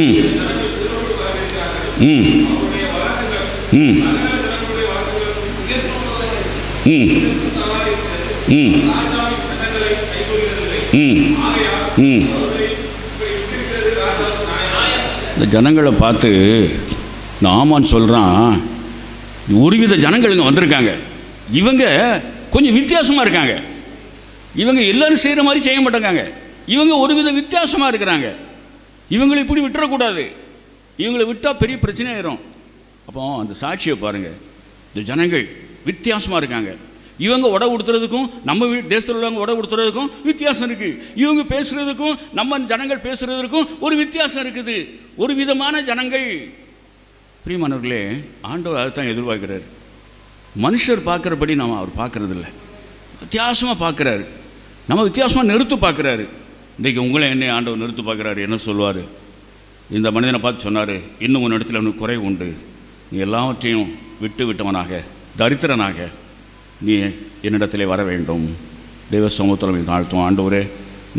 ம் ம் ம் ம் ம் ம் ம் இந்த ஜனங்களை பார்த்து இந்த ஆமான் சொல்கிறான், ஒருவித ஜனங்கள் இங்கே வந்திருக்காங்க, இவங்க கொஞ்சம் வித்தியாசமாக இருக்காங்க, இவங்க எல்லோரும் செய்கிற மாதிரி செய்ய மாட்டேங்காங்க, இவங்க ஒருவித வித்தியாசமாக இருக்கிறாங்க, இவங்களை இப்படி விட்டுறக்கூடாது, இவங்களை விட்டால் பெரிய பிரச்சனை ஆயிரும். அப்போ அந்த சாட்சியை பாருங்கள், இந்த ஜனங்கள் வித்தியாசமாக இருக்காங்க, இவங்க உடை கொடுத்துறதுக்கும் நம்ம தேசத்தில் உள்ளவங்க உடை கொடுத்துறதுக்கும் வித்தியாசம் இருக்குது, இவங்க பேசுகிறதுக்கும் நம்ம ஜனங்கள் பேசுகிறதுக்கும் ஒரு வித்தியாசம் இருக்குது, ஒரு விதமான ஜனங்கள். பிரியமானவர்களே, ஆண்டவர் அதுதான் எதிர்பார்க்கிறார். மனுஷர் பார்க்குறபடி நம்ம அவர் பார்க்குறதில்ல, வித்தியாசமாக பார்க்குறாரு, நம்ம வித்தியாசமாக நிறுத்து பார்க்குறாரு. இன்றைக்கி உங்களை என்ன ஆண்டவர் நிறுத்து பார்க்குறாரு, என்ன சொல்லுவார்? இந்த மனிதனை பார்த்து சொன்னார், இன்னும் உன் இடத்துல உனக்கு குறை உண்டு, நீ எல்லாவற்றையும் விட்டு விட்டவனாக தரித்திரனாக நீ என்னிடத்திலே வர வேண்டும். தெய்வ சமூகத்தில் தாழ்த்தும். ஆண்டவரே,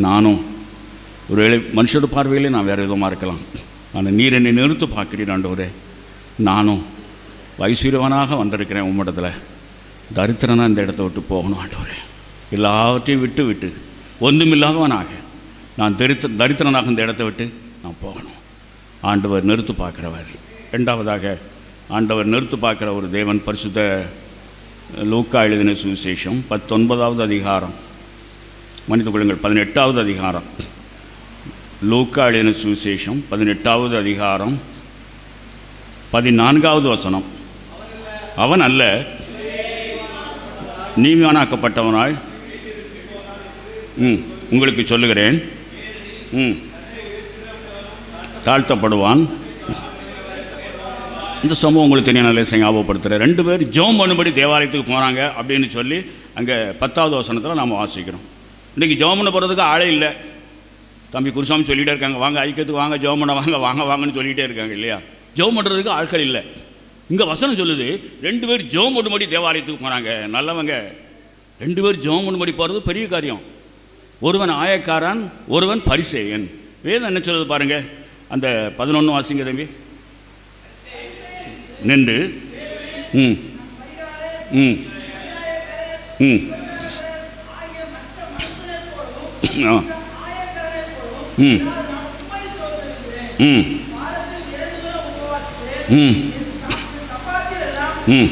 நானும் ஒருவேளை மனுஷோட பார்வையிலே நான் வேறு விதமாக இருக்கலாம், ஆனால் நீர் என்னை நிறுத்து பார்க்கிறீர் ஆண்டவரே, நானும் ஐஸ்வர்யவனாக வந்திருக்கிறேன் உம்மிடத்தில், தரித்திரனாக இந்த இடத்த விட்டு போகணும் ஆண்டவரே, எல்லாவற்றையும் விட்டு விட்டு ஒன்றுமில்லாதவனாக நான் தரித்திரனாக இந்த இடத்த விட்டு நான் போகணும். ஆண்டவர் நிறுத்து பார்க்குறவர். ரெண்டாவதாக ஆண்டவர் நிறுத்து பார்க்குற ஒரு தேவன். பரிசுத்த லூக்கா எழுதின சுவிசேஷம் 19வது அதிகாரம், மன்னித்துக் கொள்ளுங்கள் 18வது அதிகாரம், லூக்கா எழுதின சுவிசேஷம் 18வது அதிகாரம் 14வது வசனம். அவன் அல்ல, நீதிமானாக்கப்பட்டவனாய் உங்களுக்கு சொல்லுகிறேன், தாழ்த்தப்படுவான். இந்த சம்பவம் உங்களுக்கு தெரியும், நல்ல ஞாபகப்படுத்துகிறேன். 2 பேர் ஜெபம் பண்ணும்படி தேவாலயத்துக்கு போனாங்க அப்படின்னு சொல்லி அங்கே 10வது வசனத்தில் நாம் வாசிக்கிறோம். இன்றைக்கி ஜெபம் பண்ண போகிறதுக்கு ஆளே இல்லை. தம்பி குருசாமி சொல்லிகிட்டே இருக்காங்க, வாங்க ஐக்கியத்துக்கு வாங்க, ஜெபம் பண்ண வாங்க, வாங்க வாங்கன்னு சொல்லிகிட்டே இருக்காங்க இல்லையா? ஜெபம் பண்ணுறதுக்கு ஆட்கள் இல்லை. இங்கே வசனம் சொல்லுது 2 பேர் ஜெபம் பண்ணும்படி தேவாலயத்துக்கு போனாங்க. நல்லவங்க 2 பேர் ஜெபம் பண்ணும்படி போகிறது பெரிய காரியம். ஒருவன் ஆயக்காரன், ஒருவன் பரிசேயன். வேதம் என்ன சொல்லுது பாருங்கள், அந்த 11 வாசிங்க தம்பி. நின்று ம் ம் ம் ம் ம் ம் ம்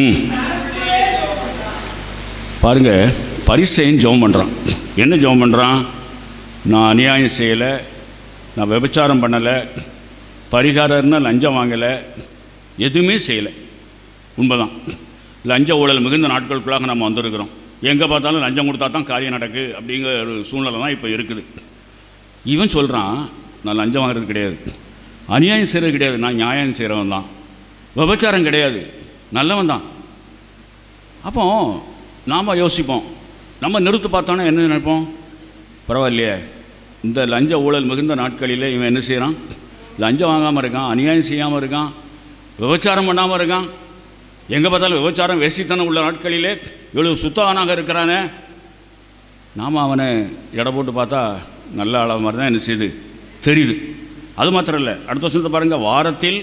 ம் பாருங்க, பரிசேயன் ஜெபம் பண்ணுறான். என்ன ஜெபம் பண்ணுறான்? நான் அநியாயம் செய்யலை, நான் விபச்சாரம் பண்ணலை, பரிகாரம்னா லஞ்சம் வாங்கலை, எதுவுமே செய்யலை. உண்மைதான், லஞ்ச ஊழல் மிகுந்த நாட்களுக்குள்ளாக நம்ம வந்திருக்கிறோம். எங்கே பார்த்தாலும் லஞ்சம் கொடுத்தா தான் காரியம் நடக்கு அப்படிங்கிற ஒரு சூழ்நிலை தான் இப்போ இருக்குது. இவன் சொல்கிறான், நான் லஞ்சம் வாங்குறது கிடையாது, அநியாயம் செய்கிறது கிடையாது, நான் நியாயம் செய்கிறவன் தான், விபச்சாரம் கிடையாது, நல்லவன் தான். அப்போ நாம் யோசிப்போம், நம்ம நிறுத்து பார்த்தோன்னா என்ன நினைப்போம்? பரவாயில்லையே, இந்த லஞ்ச ஊழல் மிகுந்த நாட்களில் இவன் என்ன செய்கிறான்? லஞ்சம் வாங்காமல் இருக்கான், அநியாயம் செய்யாமல் இருக்கான், விபச்சாரம் பண்ணாமல் இருக்கான். எங்கே பார்த்தாலும் விபச்சாரம் வேசித்தனம் உள்ள நாட்களிலே இவ்வளோ சுத்தவானாக இருக்கிறானே. நாம் அவனை எடை போட்டு பார்த்தா நல்ல அளவு மாதிரி தான் என்ன செய்யுது தெரியுது. அது மாத்திரம் இல்லை, அடுத்த வருஷத்தை பாருங்கள், வாரத்தில்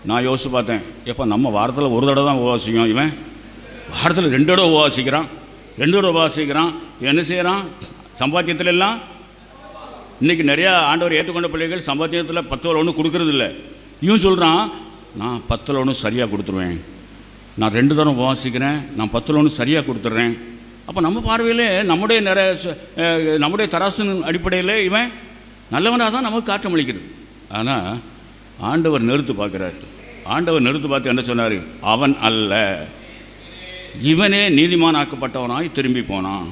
நான் யோசித்து பார்த்தேன், எப்போ நம்ம வாரத்தில் ஒரு தடவை தான் உபவாசிக்கும், இவன் வாரத்தில் 2 தடவை உபவாசிக்கிறான், 2 தடவை உபவாசிக்கிறான். என்ன செய்கிறான்? சம்பாத்தியத்தில் எல்லாம் இன்றைக்கி நிறையா ஆண்டவர் ஏற்றுக்கொண்ட பிள்ளைகள் சம்பாத்தியத்தில் 10 ஒன்று கொடுக்கறதில்ல. இவன் சொல்கிறான், நான் 10 ஒன்று சரியாக கொடுத்துருவேன், நான் 2 தடவை உபவாசிக்கிறேன், நான் 10 ஒன்று சரியாக கொடுத்துட்றேன். அப்போ நம்ம பார்வையில் நம்முடைய தராசின் அடிப்படையில் இவன் நல்லவனாக தான் நமக்கு காற்றமளிக்கிறது. ஆனால் ஆண்டவர் நிறுத்து பார்க்குறாரு. ஆண்டவர் நிறுத்து பார்த்து என்ன சொன்னார்? அவன் அல்ல, இவனே நீதிமான் ஆக்கப்பட்டவனாய் திரும்பி போனான்.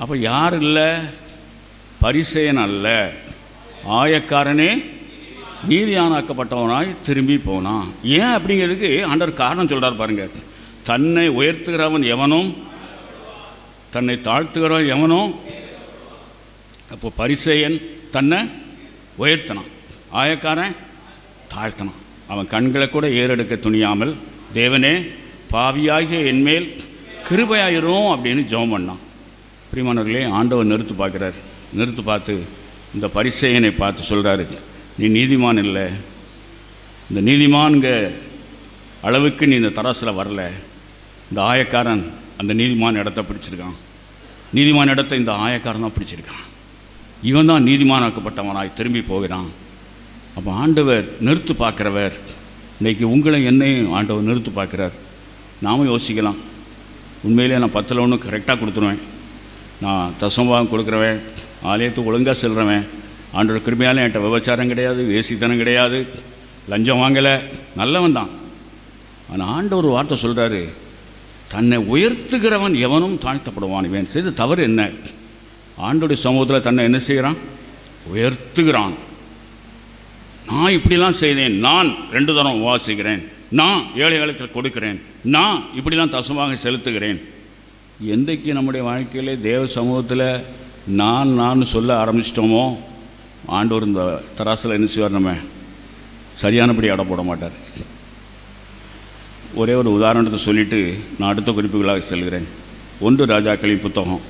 அப்போ யார் இல்லை? பரிசேயன் அல்ல, ஆயக்காரனே நீதியானாக்கப்பட்டவனாய் திரும்பி போனான். ஏன் அப்படிங்கிறதுக்கு ஆண்டவர் காரணம் சொல்கிறார் பாருங்கள். தன்னை உயர்த்துகிறவன் எவனும் தன்னை தாழ்த்துகிறவன் எவனும். அப்போ பரிசேயன் தன்னை உயர்த்தினான், ஆயக்காரன் தாழ்த்தினான். அவன் கண்களை கூட ஏறெடுக்க துணியாமல், தேவனே பாவியாகிய என்மேல் கிருபையாயிரும் அப்படின்னு ஜெபம் பண்ணான். பிரியமானவர்களே, ஆண்டவர் நிறுத்து பார்க்குறார். நிறுத்து பார்த்து இந்த பரிசேயனை பார்த்து சொல்கிறாரு, நீ நீதிமான் இல்லை, இந்த நீதிமான்க அளவுக்கு நீ இந்த தராசில் வரல. இந்த ஆயக்காரன் அந்த நீதிமான் இடத்த பிடிச்சிருக்கான், நீதிமான் இடத்த இந்த ஆயக்காரன் தான் பிடிச்சிருக்கான், இவன் தான் நீதிமானாக்கப்பட்டவனாய் திரும்பி போகிறான். அப்போ ஆண்டவர் நிறுத்து பார்க்குறவர். இன்றைக்கி உங்களை என்னையும் ஆண்டவர் நிறுத்து பார்க்குறார். நாமும் யோசிக்கலாம், உண்மையிலே நான் 10ல் 1 கரெக்டாக கொடுத்துருவேன், நான் தசமபாகம் கொடுக்குறவன், ஆலயத்துக்கு ஒழுங்காக செல்கிறவன், ஆண்டோட கிருபையால் என்கிட்ட விபச்சாரம் கிடையாது, வேசித்தனம் கிடையாது, லஞ்சம் வாங்கலை, நல்லவன் தான். ஆனால் ஆண்டவர் ஒரு வார்த்தை சொல்கிறாரு, தன்னை உயர்த்துகிறவன் எவனும் தாழ்த்தப்படுவான். இவன் செய்த தவறு என்ன? ஆண்டோடைய சமூகத்தில் தன்னை என்ன செய்கிறான்? உயர்த்துகிறான். நான் இப்படிலாம் செய்தேன், நான் 2 தரம் உபவாசிக்கிறேன், நான் ஏழைகளுக்கு கொடுக்கிறேன், நான் இப்படிலாம் தசமாக செலுத்துகிறேன். என்றைக்கு நம்முடைய வாழ்க்கையிலே தேவ சமூகத்தில் நான் சொல்ல ஆரம்பிச்சிட்டோமோ, ஆண்டவர் இந்த தராசில் என்ன செய்வார்? நம்ம சரியானபடி அடை போட மாட்டார். ஒரே ஒரு உதாரணத்தை சொல்லிவிட்டு நான் அடுத்த குறிப்புகளாக செல்கிறேன். 1 ராஜாக்களின் புத்தகம்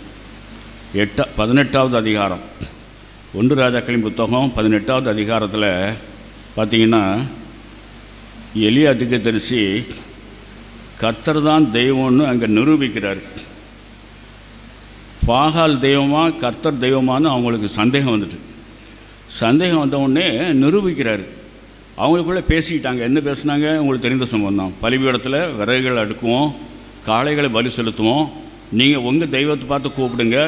18வது அதிகாரம். 1 ராஜாக்களின் புத்தகம் 18வது அதிகாரத்தில் பார்த்திங்கன்னா, எலியா தீர்க்கதரிசி கர்த்தர் தான் தெய்வம்னு அங்கே நிரூபிக்கிறார். பாகால் தெய்வமா கர்த்தர் தெய்வமானு அவங்களுக்கு சந்தேகம் வந்துட்டு, சந்தேகம் வந்தவுடனே நிரூபிக்கிறார். அவங்களுக்குள்ளே பேசிக்கிட்டாங்க. என்ன பேசுனாங்க? உங்களுக்கு தெரிந்த சம்பவம் தான். பலிபீடத்தில் விறகுகள் அடுக்குவோம், காளைகளை பலி செலுத்துவோம், நீங்கள் உங்கள் தெய்வத்தை பார்த்து கூப்பிடுங்க,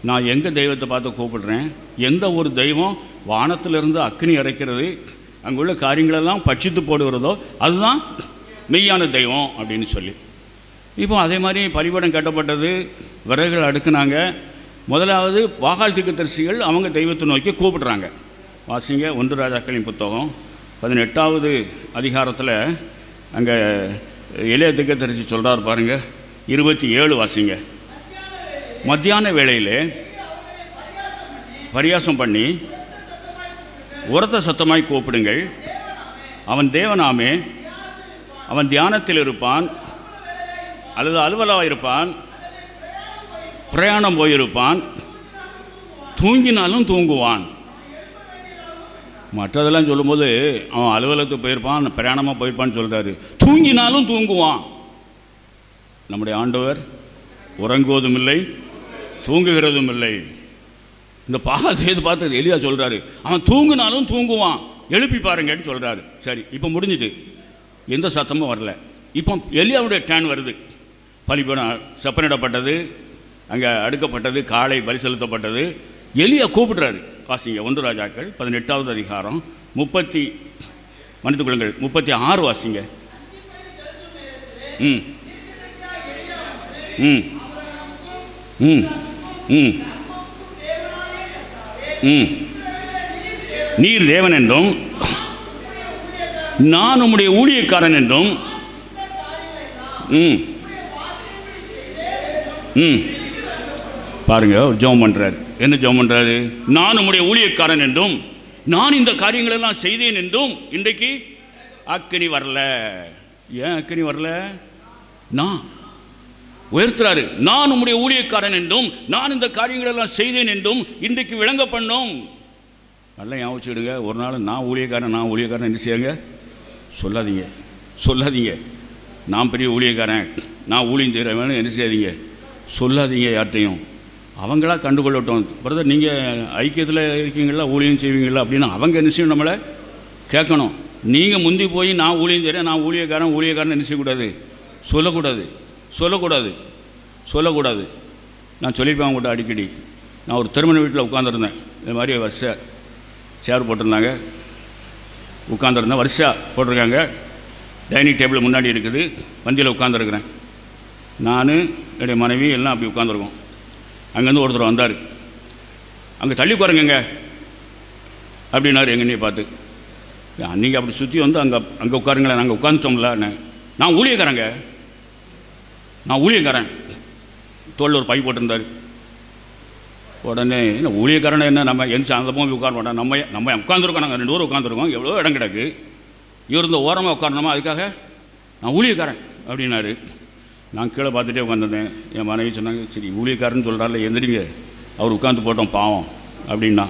நான் எங்கள் தெய்வத்தை பார்த்து கூப்பிடுறேன். எந்த ஒரு தெய்வம் வானத்திலிருந்து அக்னி இறைக்கிறது, அங்குள்ள காரியங்களெல்லாம் பட்சித்து போடுகிறதோ அதுதான் மெய்யான தெய்வம் அப்படின்னு சொல்லி. இப்போ அதே மாதிரி பலிபீடம் கட்டப்பட்டது, விறகுகள் அடுக்குனாங்க. முதலாவது பாகால் தீர்க்கதரிசிகள் அவங்க தெய்வத்தை நோக்கி கூப்பிடுறாங்க. வாசிங்க 1 ராஜாக்களின் புத்தகம் 18வது அதிகாரத்தில் அங்கே எலியா தீர்க்கதரிசி சொல்கிறார் பாருங்கள், 27 வாசிங்க. மத்தியான வேளையிலே பரியாசம் பண்ணி உரத்த சத்தமாய் கூப்பிடுங்கள், அவன் தேவனாமே, அவன் தியானத்தில் இருப்பான் அல்லது அலுவலாக இருப்பான், பிரயாணம் போயிருப்பான், தூங்கினாலும் தூங்குவான். மற்றதெல்லாம் சொல்லும்போது அவன் அலுவலகத்துக்கு போயிருப்பான், பிரயாணமாக போயிருப்பான்னு சொல்கிறாரு, தூங்கினாலும் தூங்குவான். நம்முடைய ஆண்டவர் உறங்குவதும் இல்லை, தூங்குகிறதும் இல்லை. இந்த பாகால் செய்து பார்த்தது எலியா சொல்கிறாரு, அவன் தூங்கினாலும் தூங்குவான், எழுப்பி பாருங்கன்னு சொல்கிறாரு. சரி, இப்போ முடிஞ்சுட்டு எந்த சத்தமும் வரல. இப்போ எலியாவுடைய டேன் வருது. பலிபீடம் செப்பனிடப்பட்டது, அங்கே அடுக்கப்பட்டது, காளை பலி செலுத்தப்பட்டது. எலியா கூப்பிடுறாரு. வாசிங்க 1 ராஜாக்கள் 18வது அதிகாரம் 36 வாசிங்க. ம் ம் ம் ம் ம் நீர் தேவன் என்றும் நான் உம்முடைய ஊழியக்காரன் என்றும் ம் ம் பாருங்க, ஒரு ஜெபம் பண்ணுறாரு. என்ன ஜெபம் பண்ணுறாரு? நான் உம்முடைய ஊழியக்காரன் என்றும் நான் இந்த காரியங்களெல்லாம் செய்தேன் என்றும் இன்றைக்கு அக்கினி வரல. ஏன் அக்கினி வரல? நான் உயர்த்துறாரு. நான் உம்முடைய ஊழியக்காரன் என்றும் நான் இந்த காரியங்களெல்லாம் செய்தேன் என்றும் இன்றைக்கு விளங்க பண்ணோம். நல்லா ஞாபகிடுங்க. ஒரு நாள் நான் ஊழியக்காரன் என்ன செய்யுங்க? சொல்லாதீங்க. நான் பெரிய ஊழியக்காரன், நான் ஊழியம் செய்கிறவன் என்ன செய்யாதீங்க, சொல்லாதீங்க யார்ட்டையும். அவங்களா கண்டுகொள்ளட்டும். பிரதர் நீங்கள் ஐக்கியத்தில் இருக்கீங்களா, ஊழியம் செய்வீங்களா அப்படின்னு அவங்க என்ன செய்யணும், நம்மளை கேட்கணும். நீங்கள் முந்தி போய் நான் ஊழியம் செய்கிறேன், நான் ஊழியக்காரன் என்ன செய்யக்கூடாது, சொல்லக்கூடாது. நான் சொல்லியிருப்பேன் அவங்கள்ட்ட அடிக்கடி. நான் ஒரு திருமண வீட்டில் உட்காந்துருந்தேன். இது மாதிரி வரிசை சேர் போட்டிருந்தாங்க, உட்காந்துருந்தேன். வரிசையாக போட்டிருக்காங்க, டைனிங் டேபிள் முன்னாடி இருக்குது, பந்தியில் உட்காந்துருக்குறேன். நான் என்னுடைய மனைவி எல்லாம் அப்படி உட்காந்துருக்கோம். அங்கேருந்து ஒருத்தர் வந்தார், அங்கே தள்ளி உட்காருங்க அப்படின்னாரு எங்கன்னே பார்த்து. நீங்கள் அப்படி சுற்றி வந்து அங்கே உட்காருங்களேன், நாங்கள் உட்காந்துட்டோம்ல. நான் ஊழியக்காரன் தோளில் ஒரு பை போட்டிருந்தார். உடனே என்ன ஊழியக்காரனை என்ன, நம்ம எந்த அந்த போய் உட்கார மாட்டோம், நம்ம உட்காந்துருக்கோம், நாங்கள் 2 பேரும் உட்காந்துருக்கோம், எவ்வளோ இடம் கிடக்கு, இவர் இந்த ஓரமாக உட்காரணுமா, அதுக்காக நான் ஊழியக்காரன் அப்படின்னாரு. நான் கீழே பார்த்துட்டே உட்காந்துருந்தேன். என் மனைவி சொன்னாங்க, சரி ஊழியக்காரன்னு சொல்கிறாரில்ல, எந்திரிங்க, அவர் உட்காந்து போட்டோம் பாவம் அப்படின்னா.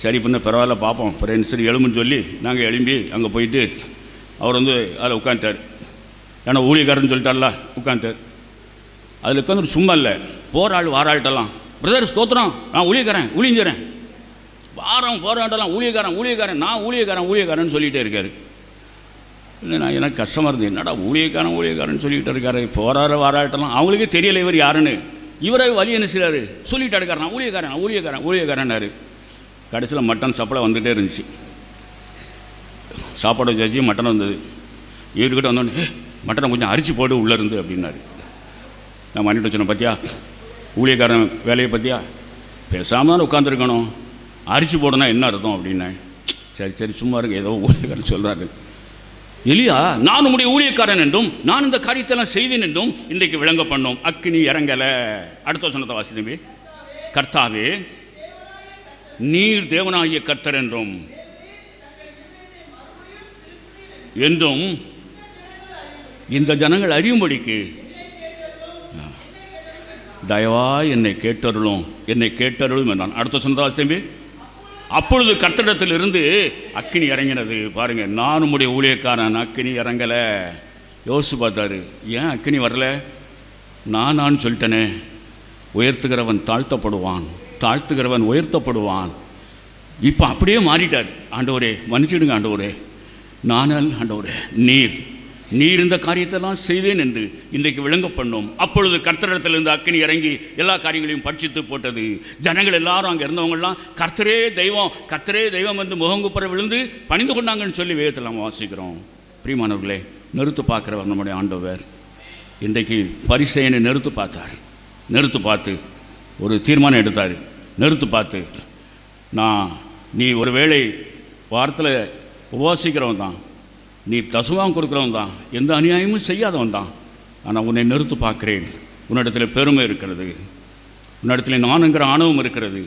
சரி பண்ண பரவாயில்ல பார்ப்போம் அப்புறம் சரி எழும்புன்னு சொல்லி நாங்கள் எழும்பி அங்கே போயிட்டு அவர் வந்து அதில் உட்காந்துட்டார். ஏன்னா ஊழியக்காரன்னு சொல்லிட்டார்ல, உட்காந்துட்டார். அதில் உட்காந்து சும்மா இல்லை, போகிற ஆள் வாராள்கிட்டலாம், பிரதர் ஸ்தோத்திரம், நான் ஊழியக்காரன் ஊழியஞ்சிறேன், வாரம் போராட்டலாம், ஊழியக்காரன் நான் ஊழியக்காரன்னு சொல்லிகிட்டே இருக்கார். இல்லை நான் எனக்கு கஷ்டமாக இருந்தது, என்னடா ஊழியக்காரன் சொல்லிக்கிட்டு இருக்காரு, போராட வாராட்டலாம். அவங்களுக்கே தெரியலை இவர் யாருன்னு. இவரை வழி என்ன செய்கிறாரு, சொல்லிட்டு இருக்காரு, நான் ஊழியக்காரன்னாரு. கடைசியில் மட்டன் சப்பளை வந்துகிட்டே இருந்துச்சு. சாப்பாடு வச்சாச்சு, மட்டன் வந்தது. இவர்கிட்ட வந்தோடனே மட்டனை கொஞ்சம் அரிச்சு போடு உள்ளே இருந்து அப்படின்னாரு. நான் பண்ணிட்டு வச்சோன்னே, பார்த்தியா ஊழியக்காரன் வேலையை பற்றியா, பேசாமல் உட்காந்துருக்கணும், அரிச்சு போடனா என்ன அர்த்தம் அப்படின்னேன். சரி சும்மா இருங்க, ஏதோ ஊழியக்காரன் சொல்கிறாரு. எலியா நான் உம்முடைய ஊழியக்காரன் என்றும் நான் இந்த காரியத்தெல்லாம் செய்தேன் என்றும் இன்றைக்கு விளங்க பண்ணோம். அக்கினி இறங்கலை. அடுத்த சொன்னதை வாசி தம்பி. கர்த்தாவே நீர் தேவனாகிய கர்த்தர் என்றும் இந்த ஜனங்கள் அறியும்படிக்கு தயவாய் என்னை கேட்டருளும் என்றான். அடுத்த சொன்னதை வாசி தம்பி. அப்பொழுது கர்த்தரிடத்திலிருந்து அக்கினி இறங்கினது. பாருங்கள், நான் உம்முடைய ஊழியக்காரன், அக்கினி இறங்கலை. யோசிச்சு பார்த்தாரு, ஏன் அக்கினி வரல? நான் சொல்லிட்டேனே, உயர்த்துகிறவன் தாழ்த்துகிறவன் உயர்த்தப்படுவான். இப்போ அப்படியே மாறிட்டார். ஆண்டவரே மன்னிச்சிடுங்க ஆண்டவரே, நானல் ஆண்டவரே, நீர் இந்த காரியத்தெல்லாம் செய்தேன் என்று இன்றைக்கு விளங்க பண்ணோம். அப்பொழுது கர்த்தரிடத்திலிருந்து அக்கினி இறங்கி எல்லா காரியங்களையும் பட்சித்து போட்டது. ஜனங்கள் எல்லாரும் அங்கே இருந்தவங்கலாம் கர்த்தரே தெய்வம் என்று முகங்குப்புற விழுந்து பணிந்து கொண்டாங்கன்னு சொல்லி வேதத்தில் நம்ம வாசிக்கிறோம். பிரியமானவர்களே, நிறுத்து பார்க்குறவர் நம்முடைய ஆண்டவர் இன்றைக்கு பரிசேயனை நிறுத்து பார்த்து ஒரு தீர்மானம் எடுத்தார். நிறுத்து பார்த்து, நீ ஒரு வேளை வாரத்தில் உபவாசிக்கிறவன் தான், நீ தசுவாகம் கொடுக்குறவன் தான், எந்த அநியாயமும் செய்யாதவன் தான். ஆனால் உன்னை நிறுத்து பார்க்குறேன். உன்னிடத்தில் பெருமை இருக்கிறது, உன்னிடத்தில் நானுங்கிற ஆணவம் இருக்கிறது,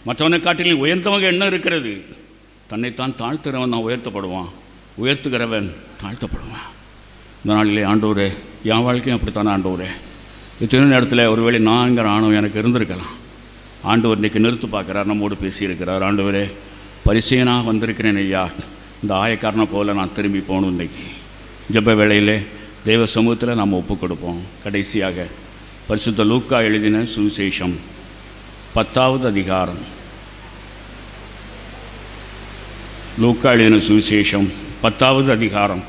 மற்றவனை காட்டிலும் உயர்ந்தவங்க என்ன இருக்கிறது. தன்னைத்தான் தாழ்த்துகிறவன் தான் உயர்த்துகிறவன் தாழ்த்தப்படுவான். இந்த நாளிலே ஆண்டவரே, என் வாழ்க்கையும் அப்படித்தானே ஆண்டவரே. இத்தனை நேரத்தில் ஒருவேளை நான்கிற ஆணவம் எனக்கு இருந்திருக்கலாம். ஆண்டவர் இன்றைக்கி நிறுத்து பார்க்குறார், நம்மோடு பேசியிருக்கிறார். ஆண்டவரே, பரிசேயனாக வந்திருக்கிறேன் ஐயா, இந்த ஆயக்காரனை போல் நான் திரும்பி போகணும். இன்றைக்கி ஜெப வேளையிலே தெய்வ சமூகத்தில் நாம் ஒப்புக் கொடுப்போம். கடைசியாக பரிசுத்த லூக்கா எழுதின சுவிசேஷம் 10வது அதிகாரம். லூக்கா எழுதின சுவிசேஷம் 10வது அதிகாரம்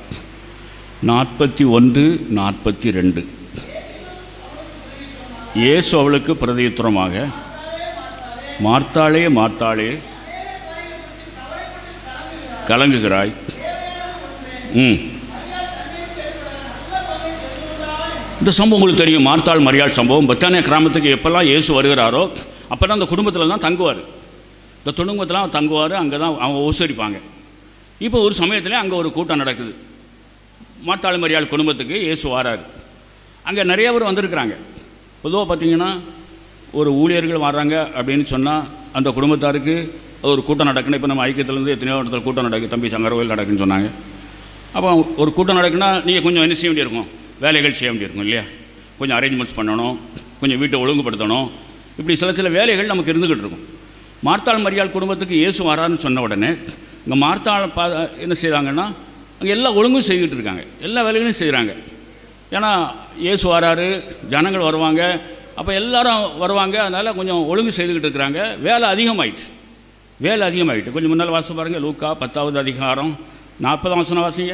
41-42. இயேசு அவளுக்கு பிரதியுத்தரமாக, மார்த்தாளே கலங்குகிறாய். இந்த சம்பவம் உங்களுக்கு தெரியும். மார்த்தாள் மரியாள் சம்பவம். பெத்தானியா கிராமத்துக்கு எப்போல்லாம் இயேசு வருகிறாரோ அப்போ தான் அந்த குடும்பத்தில் தான் தங்குவார். இந்த குடும்பத்தில் தங்குவார், அங்கே தான் அவங்க உசரிப்பாங்க. இப்போ ஒரு சமயத்தில் அங்கே ஒரு கூட்டம் நடக்குது. மார்த்தாள் மரியாள் குடும்பத்துக்கு இயேசு வராரு. அங்கே நிறைய பேர் வந்திருக்கிறாங்க. பொதுவாக பார்த்திங்கன்னா ஒரு ஊழியர்கள் வர்றாங்க அப்படின்னு சொன்னால் அந்த குடும்பத்தாருக்கு ஒரு கூட்டம் நடக்குன்னு. இப்போ நம்ம ஐக்கியத்துலேருந்து எத்தனையோ இடத்துல கூட்டம் நடக்குது, தம்பி சங்கரவில் நடக்குன்னு சொன்னாங்க. அப்போ ஒரு கூட்டம் நடக்குன்னா நீங்கள் கொஞ்சம் என்ன செய்ய வேண்டியிருக்கும், வேலைகள் செய்ய வேண்டியிருக்கும் இல்லையா. கொஞ்சம் அரேஞ்ச்மெண்ட்ஸ் பண்ணணும், கொஞ்சம் வீட்டை ஒழுங்குபடுத்தணும், இப்படி சில வேலைகள் நமக்கு இருந்துக்கிட்டு இருக்கும். மார்த்தாள் மரியாள் குடும்பத்துக்கு இயேசு வரான்னு சொன்ன உடனே இங்கே மார்த்தாள் என்ன செய்கிறாங்கன்னா அங்கே எல்லா ஒழுங்கும் செய்துக்கிட்டு இருக்காங்க, எல்லா வேலைகளையும் செய்கிறாங்க. ஏன்னா இயேசு வராரு, ஜனங்கள் வருவாங்க, அப்போ எல்லாரும் வருவாங்க, அதனால் கொஞ்சம் ஒழுங்கு செய்துக்கிட்டு இருக்கிறாங்க. வேலை அதிகமாகிட்டு கொஞ்சம் முன்னால் வாசம் பாருங்கள். லூக்கா 10வது அதிகாரம் 40ஆம் வசனம் வாசிங்க.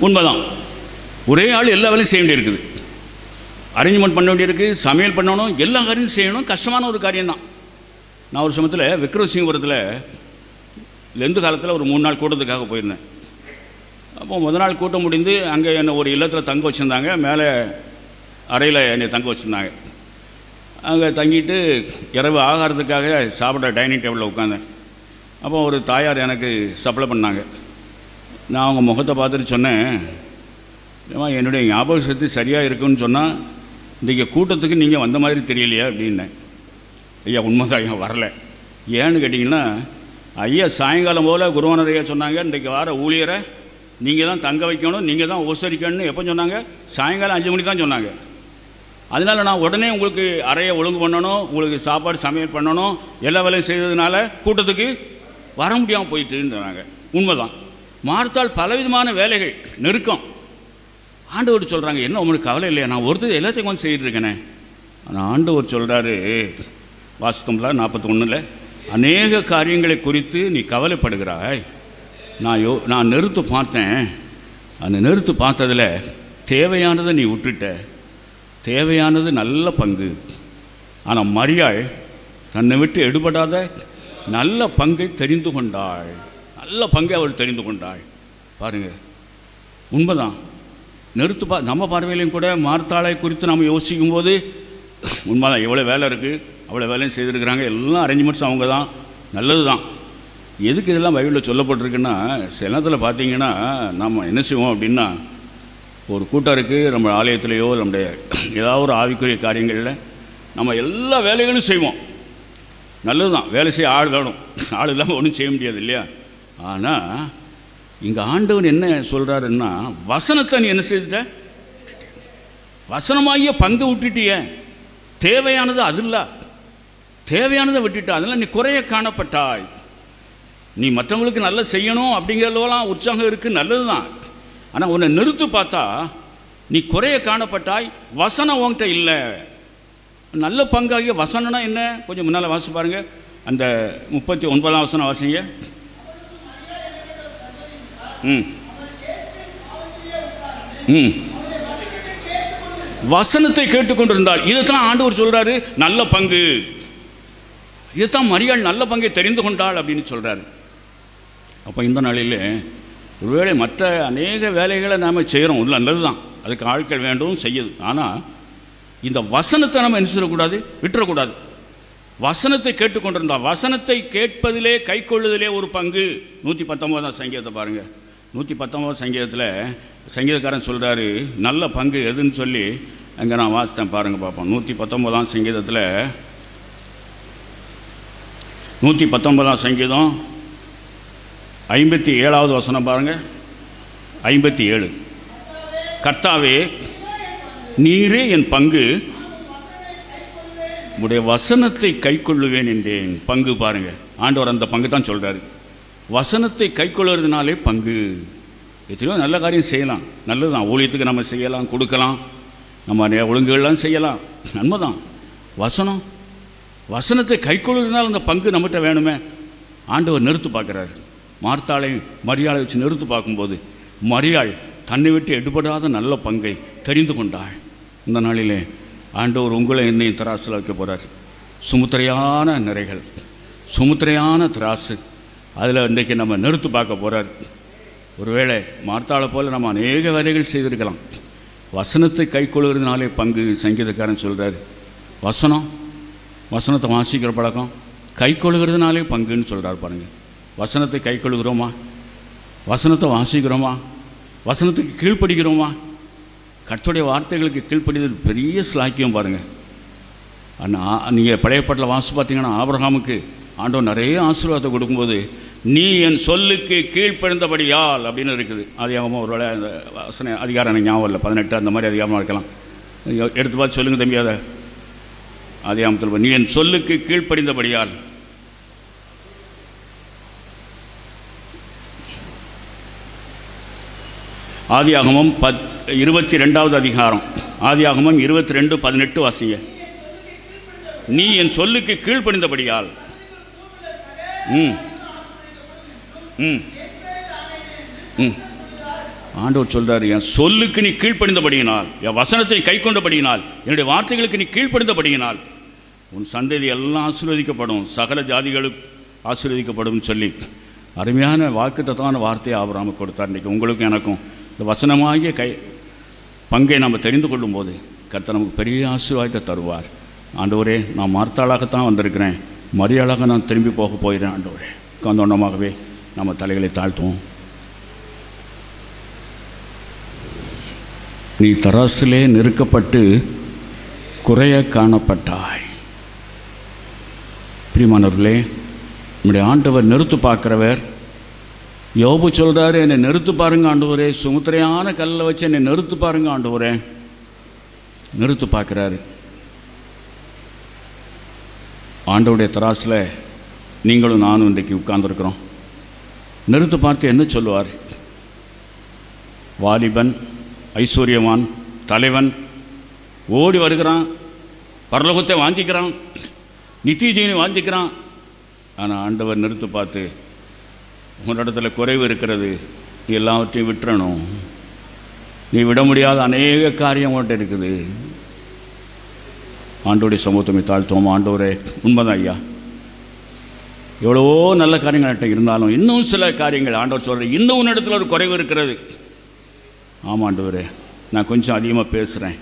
உண்மைதான். ஒரே ஆள் எல்லா வேலையும் செய்ய வேண்டியிருக்குது, அரேஞ்ச்மெண்ட் பண்ண வேண்டியிருக்கு, சமையல் பண்ணணும், எல்லா காரியம் செய்யணும். கஷ்டமான ஒரு காரியம்தான். நான் ஒரு சமயத்தில் விக்ரமசிங்கபுரத்தில் லெந்து காலத்தில் ஒரு 3 நாள் கூட்டத்துக்காக போயிருந்தேன். அப்போ முதல் நாள் கூட்டம் முடிந்து அங்கே என்னை ஒரு இல்லத்தில் தங்க வச்சுருந்தாங்க. மேலே அறையில் என்னை தங்க வச்சுருந்தாங்க. அங்கே தங்கிட்டு இரவு ஆகாரத்துக்காக சாப்பிட டைனிங் டேபிளில் உட்காந்தேன். அப்போ ஒரு தாயார் எனக்கு சப்ளை பண்ணாங்க. நான் அவங்க முகத்தை பார்த்துட்டு சொன்னேன், ஏமா என்னுடைய ஞாபக சக்தி சரியாக இருக்குன்னு சொன்னால் இன்றைக்கி கூட்டத்துக்கு நீங்கள் வந்த மாதிரி தெரியலையா அப்படின்னேன். ஐயா உண்மைதான் ஐயா வரல. ஏன்னு கேட்டிங்கன்னா ஐயா சாயங்காலம் போல் குருவானர் ஐயா சொன்னாங்க, இன்றைக்கு வார ஊழியரை நீங்கள் தான் தங்க வைக்கணும், நீங்கள் தான் உபசரிக்கணும்னு எப்போ சொன்னாங்க? சாயங்காலம் 5 மணிக்கு தான் சொன்னாங்க. அதனால் நான் உடனே உங்களுக்கு அறையை ஒழுங்கு பண்ணணும், உங்களுக்கு சாப்பாடு சமையல் பண்ணணும், எல்லா வேலையும் செய்ததுனால கூட்டத்துக்கு வர முடியாமல் போயிட்டுன்றாங்க. உண்மைதான். மார்த்தாள் பலவிதமான வேலைகள், நெருக்கம். ஆண்டவர் சொல்கிறாங்க, என்ன உங்களுக்கு கவலை இல்லையா? நான் ஒருத்தர் எல்லாத்தையும் கொஞ்சம் செய்துட்டு இருக்கேனே. ஆனால் ஆண்டவர் சொல்கிறாரு, வாசித்தோம்ல 41, அநேக காரியங்களை குறித்து நீ கவலைப்படுகிறாய். நான் நிறுத்து பார்த்தேன். அந்த நிறுத்து பார்த்ததில் தேவையானதை நீ விட்டுட்ட. தேவையானது நல்ல பங்கு. ஆனால் மரியாள் தன்னை விட்டு எடுபடாத நல்ல பங்கை தெரிந்து கொண்டாள். நல்ல பங்கை அவள் தெரிந்து கொண்டாள். பாருங்கள், உண்மைதான். நிறுத்து நம்ம பார்வையிலையும் கூட மார்த்தாளை குறித்து நம்ம யோசிக்கும் போது உண்மைதான். எவ்வளோ வேலை இருக்குது, அவ்வளோ வேலையும் செய்திருக்கிறாங்க, எல்லாம் அரேஞ்ச்மெண்ட்ஸ் அவங்க தான், நல்லது தான். எதுக்கு இதெல்லாம் பைபிளில் சொல்லப்பட்டிருக்குன்னா, சில நேரத்தில் பார்த்தீங்கன்னா நம்ம என்ன செய்வோம் அப்படின்னா, ஒரு கூட்டம் இருக்குது நம்ம ஆலயத்திலேயோ நம்முடைய ஏதாவது ஒரு ஆவிக்குரிய காரியங்களில் நம்ம எல்லா வேலைகளும் செய்வோம். நல்லது தான், வேலை செய்ய ஆள் வேணும், ஆள் இல்லாமல் ஒன்றும் செய்ய முடியாது இல்லையா? ஆனால் இங்கே ஆண்டவன் என்ன சொல்கிறாருன்னா, வசனத்தை நீ என்ன செய்துட்ட? வசனமாகிய பங்கு விட்டுட்டிய. தேவையானது அது இல்லை, தேவையானதை விட்டுட்ட. அதெல்லாம் நீ குறைய காணப்பட்டாய். நீ மற்றவங்களுக்கு நல்லா செய்யணும் அப்படிங்கிறதெல்லாம் உற்சாகம் இருக்குது, நல்லது தான். ஆனால் உன்னை நிறுத்து பார்த்தா நீ குறைய காணப்பட்டாய். வசனம் உன்கிட்ட இல்லை. நல்ல பங்காகிய வசனம்னா என்ன? கொஞ்சம் முன்னால் வாசி பாருங்க. அந்த 39ஆம் வசனம் வாசிங்க. வசனத்தை கேட்டுக்கொண்டிருந்தால், இதைத்தான் ஆண்டவர் சொல்றாரு, நல்ல பங்கு. இதைத்தான் மரியாள் நல்ல பங்கை தெரிந்து கொண்டாள் அப்படின்னு சொல்றாரு. அப்போ இந்த நாளில் ஒருவேளை மற்ற அநேக வேலைகளை நாம் செய்கிறோம், உள்ள நல்லது தான், அதுக்கு ஆட்கள் வேண்டும் செய்யுது. ஆனால் இந்த வசனத்தை நம்ம என்ன செய்யக்கூடாது, விட்டுறக்கூடாது. வசனத்தை கேட்டுக்கொண்டிருந்தால், வசனத்தை கேட்பதிலே கை கொள்ளுதலே ஒரு பங்கு. 119ஆம் சங்கீதத்தை பாருங்கள். 119ஆம் சங்கீதத்தில் சங்கீதக்காரன் சொல்கிறாரு, நல்ல பங்கு எதுன்னு சொல்லி அங்கே நான் வாசித்தேன் பாருங்கள் பார்ப்போம். 119ஆம் சங்கீதத்தில் 119ஆம் சங்கீதம் 57வது வசனம் பாருங்கள். 57. கர்த்தாவே நீரே என் பங்கு, உடைய வசனத்தை கை கொள்ளுவேன் என்றேன். பங்கு பாருங்கள், ஆண்டவர் அந்த பங்கு தான் சொல்கிறாரு. வசனத்தை கை கொள்ளுறதுனாலே பங்கு. எத்தனையோ நல்ல காரியம் செய்யலாம், நல்லது தான். ஊழியத்துக்கு நம்ம செய்யலாம், கொடுக்கலாம், நம்ம நிறைய ஒழுங்குகள்லாம் செய்யலாம், நன்மை தான். வசனத்தை கை கொள்ளுறதுனால அந்த பங்கு நம்மகிட்ட வேணுமே. ஆண்டவர் நிறுத்து பார்க்குறாரு. மார்த்தாளை மரியாளை வச்சு நிறுத்து பார்க்கும்போது மரியாள் தன்னை விட்டு எடுபடாத நல்ல பங்கை தெரிந்து கொண்டாள். இந்த நாளிலே ஆண்டவர் உங்களை என்னையும் திராசில் வைக்க போகிறார். சுமுத்திரையான நிறைகள், சுமுத்திரையான திராசு, அதில் இன்றைக்கி நம்ம நிறுத்து பார்க்க போகிறார். ஒருவேளை மார்த்தாளை போல் நம்ம அநேக வேலைகள் செய்திருக்கலாம். வசனத்தை கை கொள்ளுறதுனாலே பங்கு. சங்கீதக்காரன் சொல்கிறார், வசனத்தை வாசிக்கிற பழக்கம் கை கொள்ளுகிறதுனாலே பங்குன்னு சொல்கிறார் பாருங்கள். வசனத்தை கை கொள்ளுகிறோமா? வசனத்தை வாசிக்கிறோமா? வசனத்துக்கு கீழ்ப்படுகிறோமா? கர்த்தருடைய வார்த்தைகளுக்கு கீழ்ப்படிதல் பெரிய ஸ்லாக்கியம் பாருங்கள். நீங்கள் பழைய பாட்டில் வாசி பார்த்தீங்கன்னா, ஆபிரகாமுக்கு ஆண்டவர் நிறைய ஆசீர்வாதத்தை கொடுக்கும்போது, நீ என் சொல்லுக்கு கீழ்ப்படிந்தபடியால் அப்படின்னு இருக்குது. அதிகாரமாக ஒரு வேளை அந்த வசன அதிகாரம் எனக்கு ஞாபகம் இல்லை, 18 அந்த மாதிரி அதிகாரமாக இருக்கலாம். எடுத்து பார்த்து சொல்லுங்கள் தம்பி. அதை அதிகாரத்தில் நீ என் சொல்லுக்கு கீழ்ப்படிந்தபடியால். ஆதியாகமம் 22வது அதிகாரம், ஆதியாகமம் 22:18 வாசிங்க. நீ என் சொல்லுக்கு கீழ்ப்படிந்தபடியால். ஆண்டவர் சொல்றாரு, என் சொல்லுக்கு நீ கீழ்ப்படிந்தபடியினால், என் வசனத்தை கை கொண்டபடியினால், என்னுடைய வார்த்தைகளுக்கு நீ கீழ்ப்படிந்தபடியினால் உன் சந்ததி எல்லாம் ஆசீர்வதிக்கப்படும், சகல ஜாதிகளும் ஆசீர்வதிக்கப்படும் சொல்லி அருமையான வாக்குத்தத்தமான வார்த்தையை ஆபிரகாமுக்கு கொடுத்தார். இன்றைக்கி உங்களுக்கும் எனக்கும் இந்த வசனமாகிய பங்கை நம்ம தெரிந்து கொள்ளும்போது கர்த்தர் நமக்கு பெரிய ஆசீர்வாதத்தை தருவார். ஆண்டவரே, நான் மார்த்தாளாகத்தான் வந்திருக்கிறேன், மரியாளாக நான் திரும்பி போக போயிடுறேன். ஆண்டவரே, உட்கார்ந்தோண்டமாகவே நம்ம தலைகளை தாழ்த்துவோம். நீ தராசிலே நெருக்கப்பட்டு குறைய காணப்பட்டாய். பிரியமானவர்களே, நம்முடைய ஆண்டவர் நிறுத்து பார்க்குறவர். யோபு சொல்கிறாரு, என்னை நிறுத்து பாருங்க ஆண்டவரே, சுமுத்திரையான கல்லை வச்சு என்னை நிறுத்து பாருங்க ஆண்டவரே. நிறுத்து பார்க்குறாரு. ஆண்டவருடைய தராசில் நீங்களும் நானும் இன்றைக்கு உட்கார்ந்துருக்குறோம். நிறுத்து பார்த்து என்ன சொல்லுவார்? வாலிபன், ஐஸ்வர்யவான், தலைவன் ஓடி வருகிறான், பரலோகத்தை வாஞ்சிக்கிறான், நித்திய ஜீவனை வாஞ்சிக்கிறான். ஆனால் ஆண்டவர் நிறுத்து பார்த்து, உங்களிடத்துல குறைவு இருக்கிறது, நீ எல்லாவற்றையும் விட்டுறணும், நீ விட முடியாத அநேக காரியம் உன்கிட்ட இருக்குது. ஆண்டோடைய சமூகத்தை தாழ்த்துவோம். ஆண்டவரே, உண்மைதான் ஐயா, எவ்வளவோ நல்ல காரியங்கள் என்கிட்ட இருந்தாலும் இன்னும் சில காரியங்கள் ஆண்டவர் சொல்கிற, இன்னும் உன்னிடத்தில் ஒரு குறைவு இருக்கிறது. ஆமாம் ஆண்டவரே, நான் கொஞ்சம் அதிகமாக பேசுகிறேன்,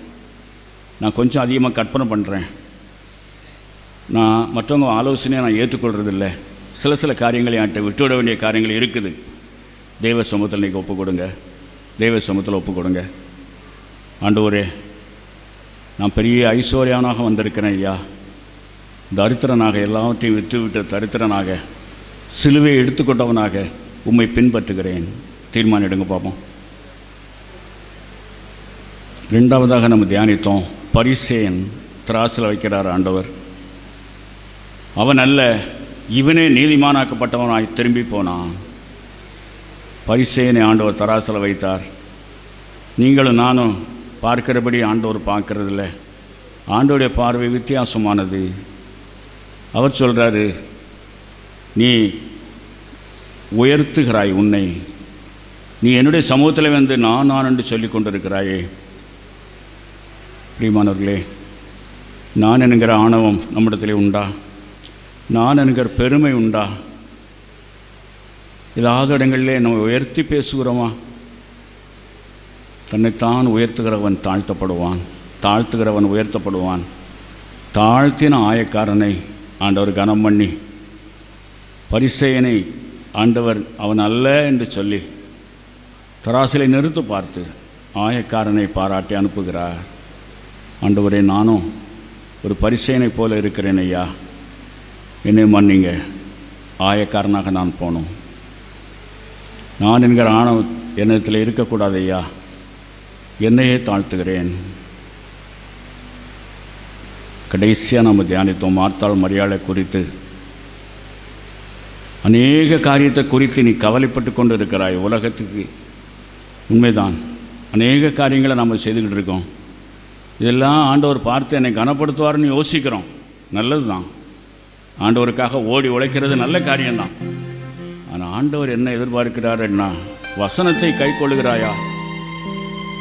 நான் கொஞ்சம் அதிகமாக கற்பனை பண்ணுறேன், நான் மற்றவங்க ஆலோசனையை நான் ஏற்றுக்கொள்கிறதில்ல, சில காரியங்களை என்கிட்ட விட்டுவிட வேண்டிய காரியங்கள் இருக்குது. தெய்வ சமூகத்தில் நீங்கள் ஒப்பு கொடுங்க, தெய்வ சமூகத்தில் ஒப்பு கொடுங்க. ஆண்டவரே, நான் பெரிய ஐஸ்வர்யானாக வந்திருக்கிறேன் ஐயா, தரித்திரனாக, எல்லாவற்றையும் விட்டுவிட்டு தரித்திரனாக, சிலுவையை எடுத்துக்கொண்டவனாக உம்மை பின்பற்றுகிறேன். தீர்மானம் எடுங்க பார்ப்போம். ரெண்டாவதாக நம்ம தியானித்தோம், பரிசேயன் திராசில் வைக்கிறார் ஆண்டவர். அவன் அல்ல, இவனே நீதிமானாக்கப்பட்டவனாய் திரும்பி போனான். பரிசேயனை ஆண்டவர் தராசில் வைத்தார். நீங்களும் நானும் பார்க்கிறபடி ஆண்டவர் பார்க்கறதில்ல. ஆண்டவருடைய பார்வை வித்தியாசமானது. அவர் சொல்கிறாரு, நீ உயர்த்துகிறாய் உன்னை, நீ என்னுடைய சமூகத்தில் வந்து நான் என்று சொல்லி கொண்டிருக்கிறாயே. பிரியமானவர்களே, நான் என்கிற ஆணவம் நம்மிடத்திலே உண்டா? நான் என்கிற பெருமை உண்டா? ஏதாவது இடங்களிலே நம்ம உயர்த்தி பேசுகிறோமா? தன்னைத்தான் உயர்த்துகிறவன் தாழ்த்தப்படுவான், தாழ்த்துகிறவன் உயர்த்தப்படுவான். தாழ்த்தின ஆயக்காரனை ஆண்டவர் கனம் பண்ணி, பரிசேயனை ஆண்டவர் அவன் அல்ல என்று சொல்லி தராசிலை நிறுத்து பார்த்து ஆயக்காரனை பாராட்டி அனுப்புகிறார். ஆண்டவரே, நானும் ஒரு பரிசேயனை போல இருக்கிறேன் ஐயா, என்னை மன்னிங்க, ஆயக்காரனாக நான் போனோம். நான் என்கிற ஆணவம் என்னிடத்தில் இருக்கக்கூடாது ஐயா, என்னையே தாழ்த்துகிறேன். கடைசியாக நம்ம தியானித்தோம் மார்த்தாள் மரியாளை குறித்து. அநேக காரியத்தை குறித்து நீ கவலைப்பட்டு கொண்டு இருக்கிறாய் உலகத்துக்கு. உண்மைதான், அநேக காரியங்களை நம்ம செய்துக்கிட்டு இருக்கோம். இதெல்லாம் ஆண்டவர் பார்த்து என்னை கனப்படுத்துவார்னு யோசிக்கிறோம். நல்லது தான், ஆண்டவருக்காக ஓடி உழைக்கிறது நல்ல காரியம்தான். ஆனால் ஆண்டவர் என்ன எதிர்பார்க்கிறாருன்னா, வசனத்தை கை கொள்ளுகிறாயா?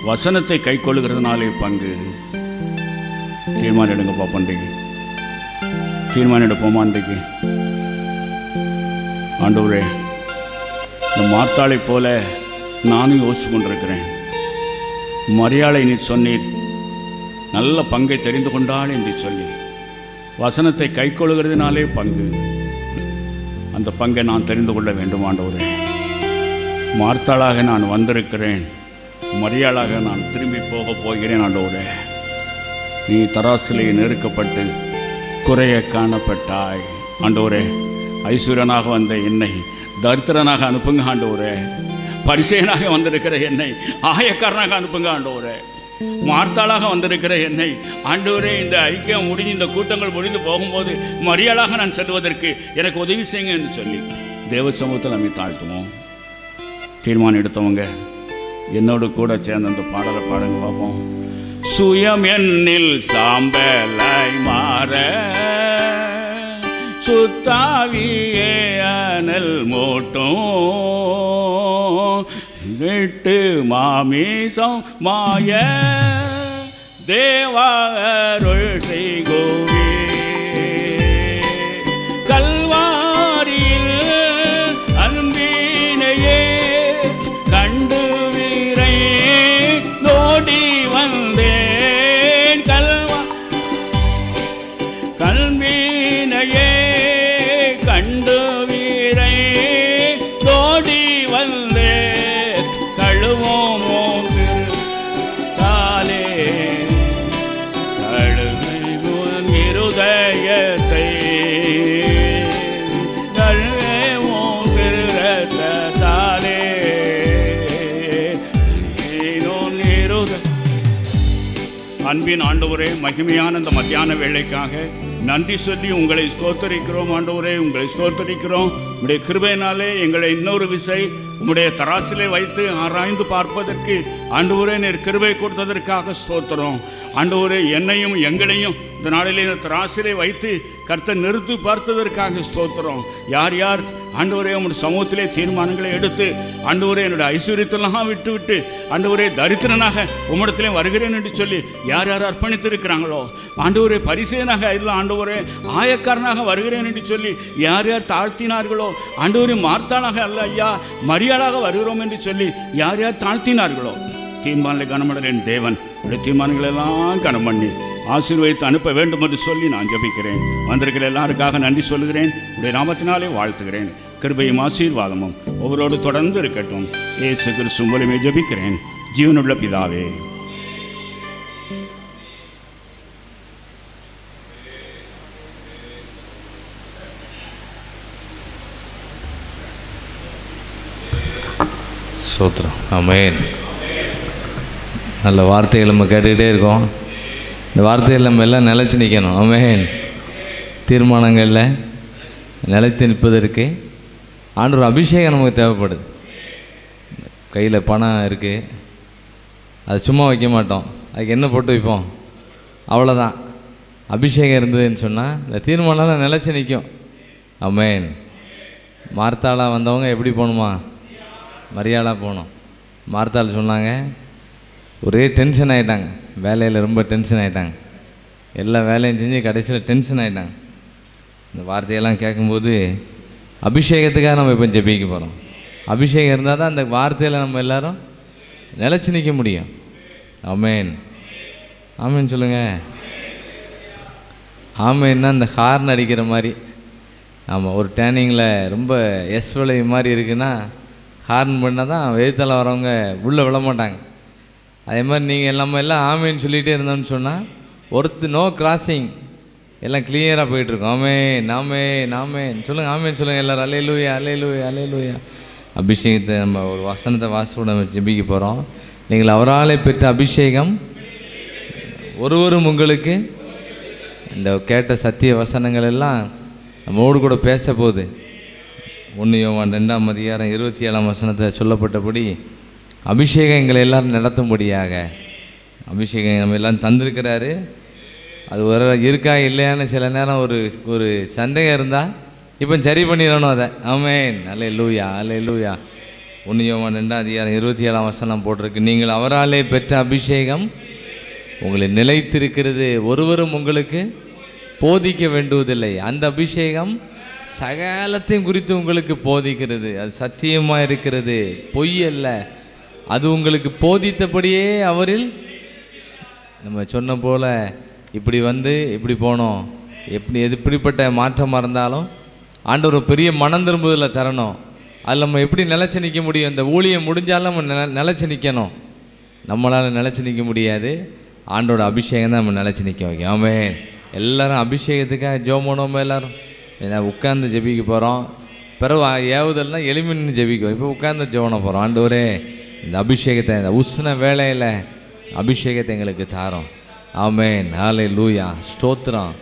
வசனத்தை கை கொள்ளுகிறதுனாலே பங்கு. தீர்மானம் எடுங்க பார்ப்போம். இன்றைக்கு தீர்மானம் எடுப்போமா? இன்றைக்கு ஆண்டவரே, இந்த மார்த்தாளை போல நானும் யோசித்து கொண்டிருக்கிறேன். மரியாளை நீ சொன்னீர், நல்ல பங்கை தெரிந்து கொண்டாள் என்று சொல்லி, வசனத்தை கை கொள்ளுகிறதுனாலே பங்கு. அந்த பங்கை நான் தெரிந்து கொள்ள வேண்டும் ஆண்டவரே. மார்த்தாளாக நான் வந்திருக்கிறேன், மரியாளாக நான் திரும்பி போகப் போகிறேன் ஆண்டவரே. நீ தராசிலே நெருக்கப்பட்டு குறைய காணப்பட்டாய் ஆண்டவரே. ஐஸ்வர்யனாக வந்த என்னை தரித்திரனாக அனுப்புங்க ஆண்டவரே. பரிசேயனாக வந்திருக்கிற என்னை ஆயக்காரனாக அனுப்புங்க ஆண்டவரே. மார்த்தாளாக வந்திருக்கிற என்னை ஆண்டவரே, இந்த ஐக்கியம் முடிஞ்சு இந்த கூட்டங்கள் முடிந்து போகும்போது மரியாளாக நான் செல்வதற்கு எனக்கு உதவி செய்யுங்க என்று சொல்லி தேவ சமூகத்தில் நம்ம தாழ்த்துவோம். தீர்மானம் எடுத்தவங்க என்னோடு கூட சேர்ந்து அந்த பாடலை பாடுங்க பார்ப்போம். சுயம் என்னில் சாம்பலாய் மாற சுத்தாவியே அனல் மூட்டும் விட்டு மாமீசம் மாய தேவாருள் செய்கோவே. கல்வாரியில் அன்பினையே கண்டு வீரை நோடி வந்தேன். கல்வினையே கண்டு வீரை நோடி வந்தேன். கழுவோம் தாலே கழுவை அன்பின் ஆண்டவரே, மகிமையான இந்த மத்தியான வேளைக்காக நன்றி சொல்லி உங்களை ஸ்தோத்தரிக்கிறோம் ஆண்டவரே. உங்களை ஸ்தோத்தரிக்கிறோம். உங்களுடைய கிருபையினாலே எங்களை இன்னொரு விசை உம்முடைய தராசிலே வைத்து ஆராய்ந்து பார்ப்பதற்கு ஆண்டவரே நீர் கிருபை கொடுத்ததற்காக ஸ்தோத்திரம் ஆண்டவரே. என்னையும் எங்களையும் இந்த நாளிலே இந்த தராசிலே வைத்து கர்த்தர் நிறுத்தி பார்த்ததற்காக ஸ்தோத்திரம். யார் யார் ஆண்டவரே உம்முடைய சமூகத்திலே தீர்மானங்களை எடுத்து ஆண்டவரே என்னுடைய ஐஸ்வர்யத்தெல்லாம் விட்டு ஆண்டவரே தரித்திரனாக உம்மிடத்திலே வருகிறேன் என்று சொல்லி யார் யார் அர்ப்பணித்திருக்கிறாங்களோ ஆண்டவரே, பரிசேயனாக இல்லை ஆண்டவரே ஆயக்காரனாக வருகிறேன் என்று சொல்லி யார் யார் தாழ்த்தினார்களோ ஆண்டவரே, மார்த்தாளாக அல்ல ஐயா மரியாளாக வருகிறோம் என்று சொல்லி யார் யார் தாழ்த்தினார்களோ தீர்மானங்களை கனமடல் என் தேவன் தீர்மானங்களெல்லாம் கனம் பண்ணி ஆசீர்வதித்து அனுப்ப வேண்டும் என்று சொல்லி நான் ஜெபிக்கிறேன். வந்திருக்கிற எல்லாருக்காக நன்றி சொல்கிறேன். உடைய நாமத்தினாலே வாழ்த்துகிறேன். கிருபையும் ஆசீர்வாதமும் ஒவ்வொருவரோடு தொடர்ந்து இருக்கட்டும். இயேசு கிறிஸ்து மூலமே ஜெபிக்கிறேன் ஜீவனுள்ள பிதாவே. ஸ்தோத்திரம். ஆமென். நல்ல வார்த்தைகள் நம்ம கேட்டுக்கிட்டே இருக்கோம். இந்த வார்த்தைகள் நம்ம எல்லாம் நிலைச்சி நிற்கணும். ஆமென். தீர்மானங்களில் நிலைத்து நிற்பதற்கு ஆண்டவர் அபிஷேகம் நமக்கு தேவைப்படுது. கையில் பணம் இருக்குது, அது சும்மா வைக்க மாட்டோம், அதுக்கு என்ன போட்டு வைப்போம், அவ்வளோதான். அபிஷேகம் இருந்ததுன்னு சொன்னால் இந்த தீர்மானம்லாம் நிலைச்சி நிற்கும். ஆமென். மார்த்தாளாக வந்தவங்க எப்படி போகணுமா, மரியாளாக போகணும். மார்த்தாள் சொன்னாங்க, ஒரே டென்ஷன் ஆகிட்டாங்க, வேலையில் ரொம்ப டென்ஷன் ஆகிட்டாங்க, எல்லா வேலையும் செஞ்சு கடைசியில் டென்ஷன் ஆகிட்டாங்க. இந்த வார்த்தையெல்லாம் கேட்கும்போது அபிஷேகத்துக்காக நம்ம இப்போ ஜெபிக்க போகிறோம். அபிஷேகம் இருந்தால் தான் அந்த வார்த்தையில் நம்ம எல்லோரும் நிலச்சி நிற்க முடியும். ஆமென். ஆமென் சொல்லுங்கள். ஆமென்னா இந்த ஹார்ன் அடிக்கிற மாதிரி. ஆமாம், ஒரு டேனிங்கில் ரொம்ப எஸ் விளைவு மாதிரி இருக்குன்னா ஹார்ன் பண்ணால் தான் எழுத்தால் வரவங்க உள்ளே விழ மாட்டாங்க. அதே மாதிரி நீங்கள் எல்லாம் ஆமேன்னு சொல்லிகிட்டே இருந்தோம்னு சொன்னால் நோ கிராசிங், எல்லாம் கிளியராக போயிட்டுருக்கோம். ஆமேன் சொல்லுங்கள். ஆமேன்னு சொல்லுங்கள் எல்லோரும். அல்லேலூயா அல்லேலூயா அல்லேலூயா. அபிஷேகத்தை நம்ம ஒரு வசனத்தை வாசோட நம்ம ஜெபிக்க போகிறோம். நீங்கள் அவராலே பெற்ற அபிஷேகம் ஒருவரும் உங்களுக்கு இந்த கேட்ட சத்திய வசனங்கள் எல்லாம் நம்மோடு கூட பேச போகுது. 1 யோவான் 2:27 சொல்லப்பட்டபடி அபிஷேகம் எங்களை எல்லோரும் நடத்தும்படியாக அபிஷேகம் நம்ம எல்லாம் தந்திருக்கிறாரு. அது ஒரு இருக்கா இல்லையான்னு சில நேரம் ஒரு சந்தேகம் இருந்தால் இப்போ சரி பண்ணிடணும் அதை. ஆமென். அல்லேலூயா அல்லேலூயா. 1 யோவான் 2:27 போட்டிருக்கு. நீங்கள் அவராலே பெற்ற அபிஷேகம் உங்களை நிலைத்திருக்கிறது, ஒருவரும் உங்களுக்கு போதிக்க வேண்டுவதில்லை. அந்த அபிஷேகம் சகலத்தையும் குறித்து உங்களுக்கு போதிக்கிறது. அது சத்தியமாக இருக்கிறது, பொய் அல்ல. அது உங்களுக்கு போதித்தபடியே அவரில் நம்ம சொன்ன போல் இப்படி வந்து இப்படி போனோம். எப்படிப்பட்ட மாற்றமாக இருந்தாலும் ஆண்டவர் பெரிய மனம் திரும்புதலில் தரணும். அதில் நம்ம எப்படி நிலச்சி நிற்க முடியும்? இந்த ஊழியம் முடிஞ்சாலும் நம்ம நிலச்சி நிற்கணும். நம்மளால் நிலச்சி நிற்க முடியாது. ஆண்டோட அபிஷேகம் தான் நம்ம நிலச்சி நிற்க வைக்கும். ஆமென். எல்லோரும் அபிஷேகத்துக்காக ஜெபம் பண்ணுவோம். எல்லோரும் ஏன்னா உட்கார்ந்து ஜெபிக்க போகிறோம். பிறகு ஏவுதல்னால் எளிமைன்னு ஜெபிக்கும். இப்போ உட்கார்ந்து ஜெபம் போகிறோம். ஆண்டவரே, இந்த அபிஷேகத்தை இந்த உஷ்ண வேளையில் அபிஷேகத்தை எங்களுக்கு தாரோம். ஆமென். ஹல்லேலூயா. ஸ்தோத்திரம்.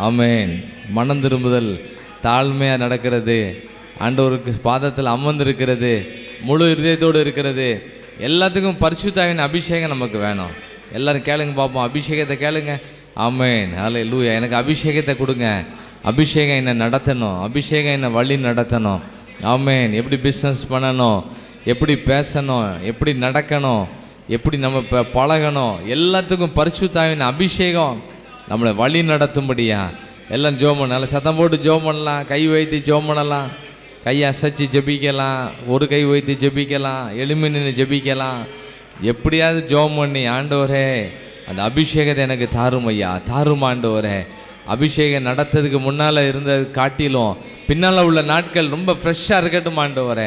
ஆமென். மனம் திரும்புதல் தாழ்மையாக நடக்கிறது, ஆண்டவருக்கு பாதத்தில் அமர்ந்திருக்கிறது, முழு இருதயத்தோடு இருக்கிறது, எல்லாத்துக்கும் பரிசுத்த ஆவியின் அபிஷேகம் நமக்கு வேணும். எல்லோரும் கேளுங்க பார்ப்போம். அபிஷேகத்தை கேளுங்க. ஆமென். ஹல்லேலூயா. எனக்கு அபிஷேகத்தை கொடுங்க. அபிஷேகம் என்னை நடத்தணும், அபிஷேகம் என்னை வழி நடத்தணும். ஆமென். எப்படி பிஸ்னஸ் பண்ணணும், எப்படி பேசணும், எப்படி நடக்கணும், எப்படி நம்ம பழகணும், எல்லாத்துக்கும் பரிசுத்த ஆவியின் அபிஷேகம் நம்மளை வழி நடத்தும்படியா எல்லாம் ஜெபம் பண்ண. நல்லா சத்தம் போட்டு ஜெபம் பண்ணலாம். கை வைத்து ஜெபம் பண்ணலாம், கையை அசைச்சு ஜெபிக்கலாம், ஒரு கை வைத்து ஜெபிக்கலாம், எளிமை நின்று ஜெபிக்கலாம். எப்படியாவது ஜெபம் பண்ணி, ஆண்டவரே அந்த அபிஷேகத்தை எனக்கு தாரும் ஐயா, தாரும் ஆண்டவரே. அபிஷேகம் நடத்துறதுக்கு முன்னால் இருந்த காட்டிலும் பின்னால் உள்ள நாட்கள் ரொம்ப ஃப்ரெஷ்ஷாக இருக்கட்டும் ஆண்டவரே,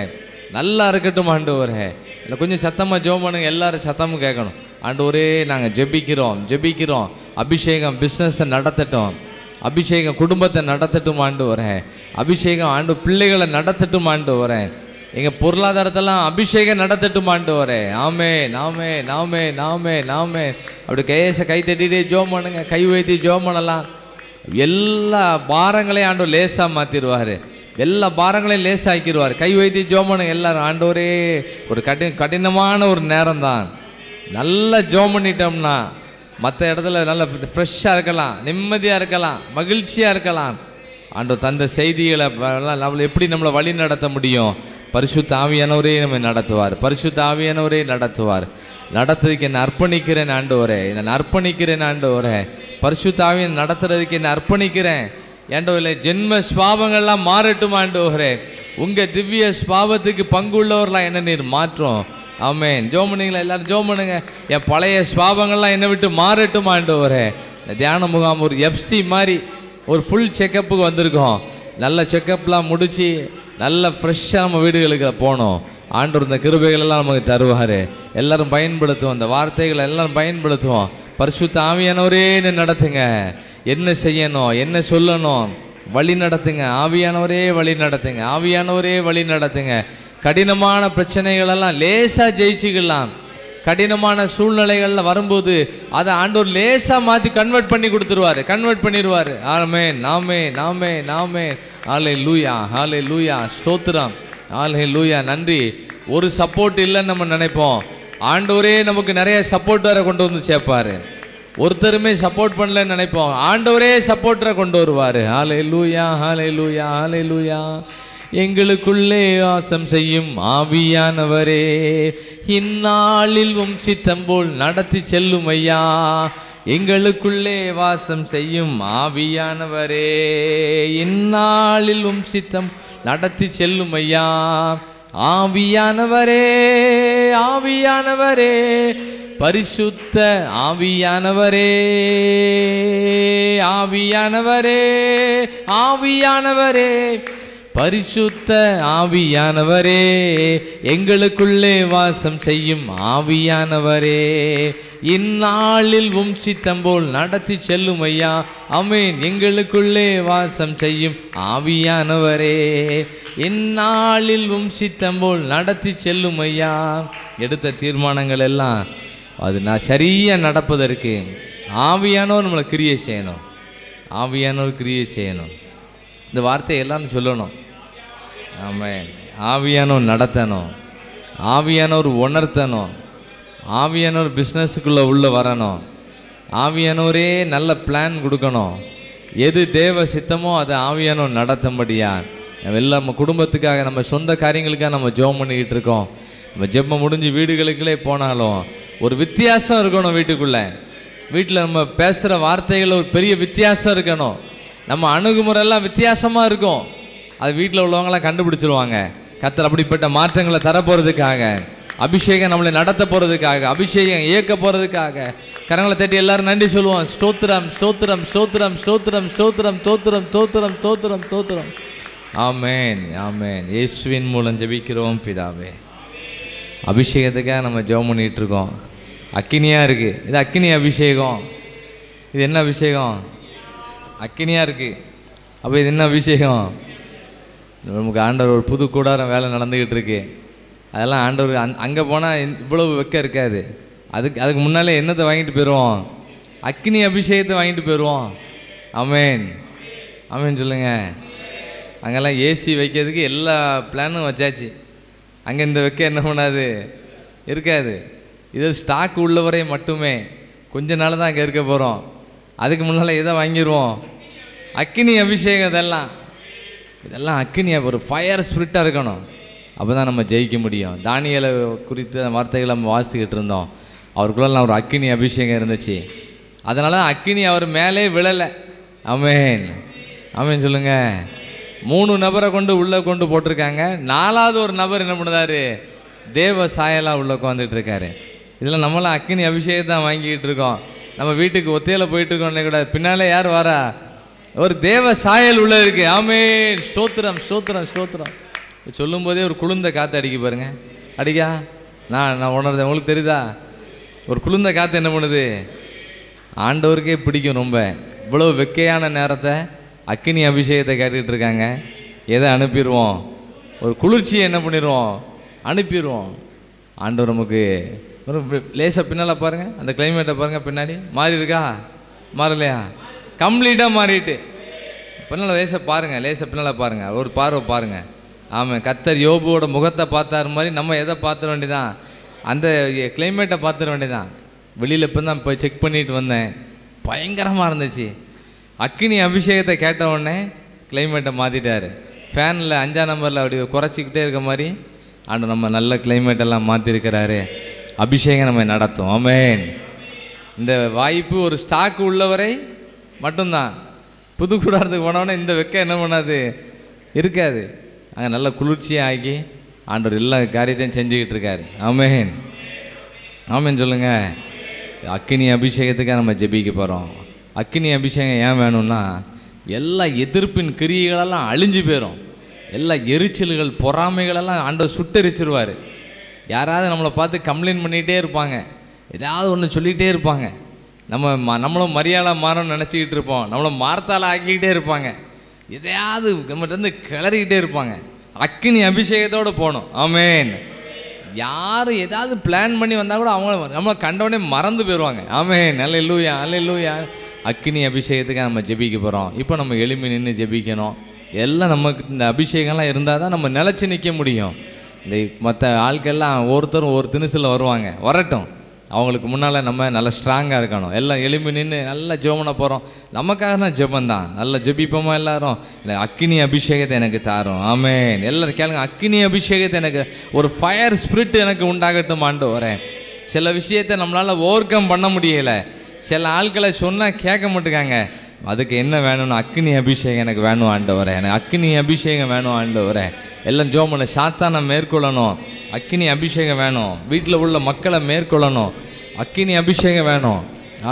நல்லா இருக்கட்டும் ஆண்டவரே. இல்லை கொஞ்சம் சத்தமாக ஜெபம் பண்ணுங்க. எல்லோரும் சத்தமும் கேட்கணும். ஆண்டவரே, நாங்கள் ஜெபிக்கிறோம். அபிஷேகம் பிஸ்னஸை நடத்தட்டும், அபிஷேகம் குடும்பத்தை நடத்தட்டும் ஆண்டவரே, அபிஷேகம் பிள்ளைகளை நடத்தட்டும் ஆண்டவரே. எங்கள் பொருளாதாரத்தெல்லாம் அபிஷேகம் நடத்தட்டும் ஆண்டவரே. ஆமே நாமே நாமே நாமே நாமே. அப்படி கை தட்டிகிட்டே ஜோம் பண்ணுங்க, கை வைத்து ஜோம் பண்ணலாம். எல்லா பாரங்களையும் ஆண்டவர் லேசாக மாற்றிடுவார், எல்லா பாரங்களையும் லேசாக்கிடுவார். கை வைத்து ஜோம் பண்ணுங்க எல்லாரும். ஆண்டவரே, ஒரு கடினமான ஒரு நேரம் தான், நல்லா ஜோம் பண்ணிட்டோம்னா மற்ற இடத்துல நல்லா ஃப்ரெஷ்ஷாக இருக்கலாம், நிம்மதியாக இருக்கலாம், மகிழ்ச்சியாக இருக்கலாம். ஆண்டவர் தந்த செய்திகளை நம்மளை எப்படி நம்மளை வழி நடத்த முடியும்? பரிசுத்த ஆவியானவரே நம்ம நடத்துவார், பரிசுத்த ஆவியானவரே நடத்துவார். நடத்துறதுக்கு என்னை அர்ப்பணிக்கிறேன் ஆண்டவரே, என்னை அர்ப்பணிக்கிறேன் ஆண்டவரே. பரிசுத்த ஆவியை நடத்துறதுக்கு என்னை அர்ப்பணிக்கிறேன் ஆண்டவரே. ஜென்ம ஸ்பாவங்கள்லாம் மாறட்டும் ஆண்டவரே. உங்கள் திவ்ய ஸ்பாவத்துக்கு பங்கு உள்ளவர்களாக என்ன நீர் மாற்றும். ஆமேன். ஜோம் பண்ணுங்களா எல்லாரும்? ஜோம் பண்ணுங்க. என் பழைய ஸ்பாவங்கள்லாம் என்னை விட்டு மாறட்டும் ஆண்டவரே. தியான முகாம் ஒரு எஃப்சி மாதிரி ஒரு ஃபுல் செக்கப்புக்கு வந்திருக்கோம். நல்ல செக்கப்லாம் முடித்து நல்ல ஃப்ரெஷ்ஷாக நம்ம வீடுகளுக்கு போனோம். ஆண்டவர் இந்த கிருபைகளெல்லாம் நமக்கு தருவார். எல்லோரும் பயன்படுத்துவோம், அந்த வார்த்தைகளை எல்லோரும் பயன்படுத்துவோம். பரிசுத்த ஆவியானவரே நடத்துங்க, என்ன செய்யணும், என்ன சொல்லணும், வழி நடத்துங்க. ஆவியானவரே வழி நடத்துங்க, ஆவியானவரே வழி நடத்துங்க. கடினமான பிரச்சனைகளெல்லாம் லேசாக ஜெயிச்சுக்கலாம். கடினமான சூழ்நிலைகளில் வரும்போது அதை ஆண்டவர் லேசாக மாற்றி கன்வெர்ட் பண்ணி கொடுத்துருவார், கன்வெர்ட் பண்ணிடுவார். ஆமென். நாமே நாமே நாமே. ஹல்லேலூயா ஹல்லேலூயா. ஸ்தோத்திரம். ஹல்லேலூயா. நன்றி. ஒரு சப்போர்ட் இல்லைன்னு நம்ம நினைப்போம், ஆண்டவரே நமக்கு நிறைய சப்போர்ட் வேறு கொண்டு வந்து சேர்ப்பார். ஒருத்தருமே சப்போர்ட் பண்ணலன்னு நினைப்போம், ஆண்டவரே சப்போர்ட்டரை கொண்டு வருவார். ஹல்லேலூயா ஹல்லேலூயா ஹல்லேலூயா. எங்களுக்குள்ளே வாசம் செய்யும் ஆவியானவரே, இந்நாளில் சித்தம் போல் நடத்தி செல்லும் ஐயா. எங்களுக்குள்ளே வாசம் செய்யும் ஆவியானவரே, இந்நாளில் சித்தம் நடத்தி செல்லும் ஐயா. ஆவியானவரே ஆவியானவரே, பரிசுத்த ஆவியானவரே, ஆவியானவரே ஆவியானவரே, பரிசுத்த ஆவியானவரே, எங்களுக்குள்ளே வாசம் செய்யும் ஆவியானவரே, இந்நாளில் சித்தம் போல் நடத்தி செல்லும் ஐயா. ஆமென். எங்களுக்குள்ளே வாசம் செய்யும் ஆவியானவரே, இந்நாளில் சித்தம் போல் நடத்தி செல்லும் ஐயா. எடுத்த தீர்மானங்கள் எல்லாம் அது நான் சரியாக நடப்பதற்கு ஆவியானவர் நம்மளை கிரியை செய்யணும், ஆவியானவர் கிரியை செய்யணும். இந்த வார்த்தையை எல்லாரும் சொல்லணும். ஆமென். ஆவியானவர் நடத்தணும், ஆவியானவர் உணர்த்தணும், ஆவியானவர் பிஸ்னஸுக்குள்ளே உள்ளே வரணும், ஆவியானவரே நல்ல பிளான் கொடுக்கணும். எது தேவ சித்தமோ அதை ஆவியானவர் நடத்தும்படியா எல்லாம் நம்ம குடும்பத்துக்காக, நம்ம சொந்த காரியங்களுக்காக நம்ம ஜெபம் பண்ணிக்கிட்டு இருக்கோம். நம்ம ஜெபம் முடிஞ்சு வீடுகளுக்குள்ளே போனாலும் ஒரு வித்தியாசம் இருக்கணும். வீட்டில் நம்ம பேசுகிற வார்த்தைகளில் ஒரு பெரிய வித்தியாசம் இருக்கணும். நம்ம அணுகுமுறையெல்லாம் வித்தியாசமாக இருக்கும். அது வீட்டில் உள்ளவங்களாம் கண்டுபிடிச்சிருவாங்க. கர்த்தர் அப்படிப்பட்ட மாற்றங்களை தரப்போகிறதுக்காக, அபிஷேகம் நம்மளை நடத்த போகிறதுக்காக, அபிஷேகம் இயக்க போகிறதுக்காக கரங்களை தட்டி எல்லாரும் நன்றி சொல்லுவோம். ஸ்தோத்திரம் ஸ்தோத்திரம் ஸ்தோத்திரம் ஸ்தோத்திரம் ஸ்தோத்திரம் தோத்திரம் தோத்திரம் தோத்திரம் தோத்திரம். ஆமென் ஆமென். இயேசுவின் மூலம் ஜெபிக்கிறோம் பிதாவே. அபிஷேகத்துக்காக நம்ம ஜெபம் பண்ணிகிட்டு இருக்கோம். அக்கினியாக இருக்குது. இது அக்கினி அபிஷேகம். இது என்ன அபிஷேகம்? அக்கினியாக இருக்குது. அப்போ இது என்ன அபிஷேகம்? நமக்கு ஆண்டவர் ஒரு புது கூடாரம் வேலை நடந்துக்கிட்டு இருக்கு. அதெல்லாம் ஆண்டவர் அங்கே போனால் இவ்வளவு வெக்க இருக்காது. அதுக்கு முன்னாலே என்னத்தை வாங்கிட்டு போயிடுவோம்? அக்கினி அபிஷேகத்தை வாங்கிட்டு போயிடுவோம். ஆமென் ஆமென் சொல்லுங்கள். அங்கெல்லாம் ஏசி வைக்கிறதுக்கு எல்லா பிளானும் வச்சாச்சு. அங்கே இந்த வெக்க என்ன பண்ணாது, இருக்காது. இது ஸ்டாக் உள்ளவரை மட்டுமே. கொஞ்ச நாள் தான் அங்கே இருக்க போகிறோம். அதுக்கு முன்னால் இதை வாங்கிடுவோம். அக்கினி அபிஷேகம். இதெல்லாம் அக்கினி ஒரு ஃபயர் ஸ்பிரிட்டாக இருக்கணும். அப்போ தான் நம்ம ஜெயிக்க முடியும். தானியேலை குறித்த வார்த்தைகளை நம்ம வாசிக்கிட்டு இருந்தோம். அவருக்குள்ளெல்லாம் ஒரு அக்கினி அபிஷேகம் இருந்துச்சு. அதனால அக்கினி அவர் மேலே விழலை. ஆமென் ஆமென் சொல்லுங்கள். 3 நபரை உள்ளே கொண்டு போட்டிருக்காங்க. 4வது ஒரு நபர் என்ன பண்ணுறாரு? தேவ சாயலாக உள்ளே உட்காந்துட்டு இருக்காரு. இதில் நம்மளாம் அக்கினி அபிஷேகத்தை தான் வாங்கிக்கிட்டு இருக்கோம். நம்ம வீட்டுக்கு ஒத்தையில் போயிட்டுருக்கோம் கூட, பின்னாலே யார் வரா? ஒரு தேவ சாயல் உள்ள இருக்குது. ஆமென். ஸ்தோத்திரம் ஸ்தோத்திரம் ஸ்தோத்திரம். சொல்லும் போதே ஒரு குளிர்ந்த காற்று அடிக்க பாருங்க. அடிக்கா நான் உணர்ந்தேன். உங்களுக்கு தெரியுதா? ஒரு குளிர்ந்த காற்று என்ன பண்ணுது? ஆண்டவருக்கே பிடிக்கும் ரொம்ப. இவ்வளோ வெக்கையான நேரத்தை அக்கினி அபிஷேகத்தை கேட்டுக்கிட்டு இருக்காங்க. எதை அனுப்பிடுவோம்? ஒரு குளிர்ச்சியை என்ன பண்ணிடுவோம், அனுப்பிடுவோம். ஆண்டவர் நமக்கு ஒரு லேசாக பின்னால் பாருங்கள், அந்த கிளைமேட்டை பாருங்கள், பின்னாடி மாறி இருக்கா, மாறலையா? கம்ப்ளீட்டாக மாறிட்டு பின்னால் லேசாக பாருங்கள், லேசாக பின்னால் பாருங்கள், ஒரு பார்வை பாருங்கள். ஆமாம், கர்த்தர் யோபுவோட முகத்தை பார்த்தாரு மாதிரி நம்ம எதை பார்த்துட வேண்டியதான், அந்த கிளைமேட்டை பார்த்துட வேண்டியதான். வெளியில் இப்போ தான் போய் செக் பண்ணிட்டு வந்தேன், பயங்கரமாக இருந்துச்சு. அக்கினி அபிஷேகத்தை கேட்ட உடனே கிளைமேட்டை மாற்றிட்டார். ஃபேனில் 5ஆம் நம்பரில் அப்படி குறைச்சிக்கிட்டே இருக்க மாதிரி ஆண்டு நம்ம நல்ல கிளைமேட்டெல்லாம் மாற்றிருக்கிறாரு. அபிஷேகம் நம்ம நடத்தும். ஆமென். இந்த வாய்ப்பு ஒரு ஸ்டாக்கு உள்ளவரை மட்டும்தான். புது கூடாரத்துக்கு போனோடனே இந்த வெக்கம் என்ன பண்ணாது, இருக்காது. அங்கே நல்ல குளிர்ச்சியாக ஆக்கி ஆண்டவர் எல்லா காரியத்தையும் செஞ்சுக்கிட்டு இருக்காரு. ஆமென், ஆமென் சொல்லுங்கள். அக்கினி அபிஷேகத்துக்காக நம்ம ஜெபிக்க போகிறோம். அக்கினி அபிஷேகம் ஏன் வேணும்னா, எல்லா எதிர்ப்பின் கிரியைகளெல்லாம் அழிஞ்சு போயிடும். எல்லா எரிச்சல்கள் பொறாமைகளெல்லாம் ஆண்டவர் சுட்டெரிச்சிருவார். யாராவது நம்மளை பார்த்து கம்ப்ளைண்ட் பண்ணிகிட்டே இருப்பாங்க, ஏதாவது ஒன்று சொல்லிகிட்டே இருப்பாங்க. நம்மளும் மரியாதை மாறணும்னு நினச்சிக்கிட்டு இருப்போம், நம்மளை மார்த்தால ஆக்கிக்கிட்டே இருப்பாங்க, எதையாவது நம்மகிட்ட கிளறிக்கிட்டே இருப்பாங்க. அக்கினி அபிஷேகத்தோடு போகணும். ஆமென். யார் ஏதாவது பிளான் பண்ணி வந்தால் கூட அவங்க நம்மளை கண்டவுடனே மறந்து போயிடுவாங்க. ஆமென். அல்லேலூயா, அல்லேலூயா. அக்கினி அபிஷேகத்துக்காக நம்ம ஜெபிக்க போகிறோம். இப்போ நம்ம எளிமை நின்று ஜெபிக்கணும். எல்லாம் நமக்கு இந்த அபிஷேகம்லாம் இருந்தால் தான் நம்ம நிலச்சி நிற்க முடியும். இந்த மற்ற ஆட்கள்லாம் ஒருத்தரும் ஒரு திணுசில் வருவாங்க, வரட்டும். அவங்களுக்கு முன்னால் நம்ம நல்லா ஸ்ட்ராங்காக இருக்கணும். எல்லாம் எளிமை நின்று நல்லா ஜெபம் போகிறோம். நமக்காக தான் ஜெபந்தான். நல்லா ஜெபிப்போமா எல்லாரும்? இல்லை, அக்கினி அபிஷேகத்தை எனக்கு தாரும். ஆமென். எல்லோரும் கேளுங்க, அக்கினி அபிஷேகத்தை எனக்கு, ஒரு ஃபயர் ஸ்பிரிட் எனக்கு உண்டாகட்டும் ஆண்டவரே. சில விஷயத்தை நம்மளால் ஓவர் கம் பண்ண முடியலை. சில ஆட்களை சொன்னால் கேட்க மாட்டேங்காங்க. அதுக்கு என்ன வேணும்னு, அக்கினி அபிஷேகம் எனக்கு வேணும் ஆண்டவரே, எனக்கு அக்கினி அபிஷேகம் வேணும் ஆண்டவரே. எல்லாம் ஜெபம் பண்ண, சாத்தானை மேற்கொள்ளணும், அக்கினி அபிஷேகம் வேணும். வீட்டில் உள்ள மக்களை மேற்கொள்ளணும், அக்கினி அபிஷேகம் வேணும்.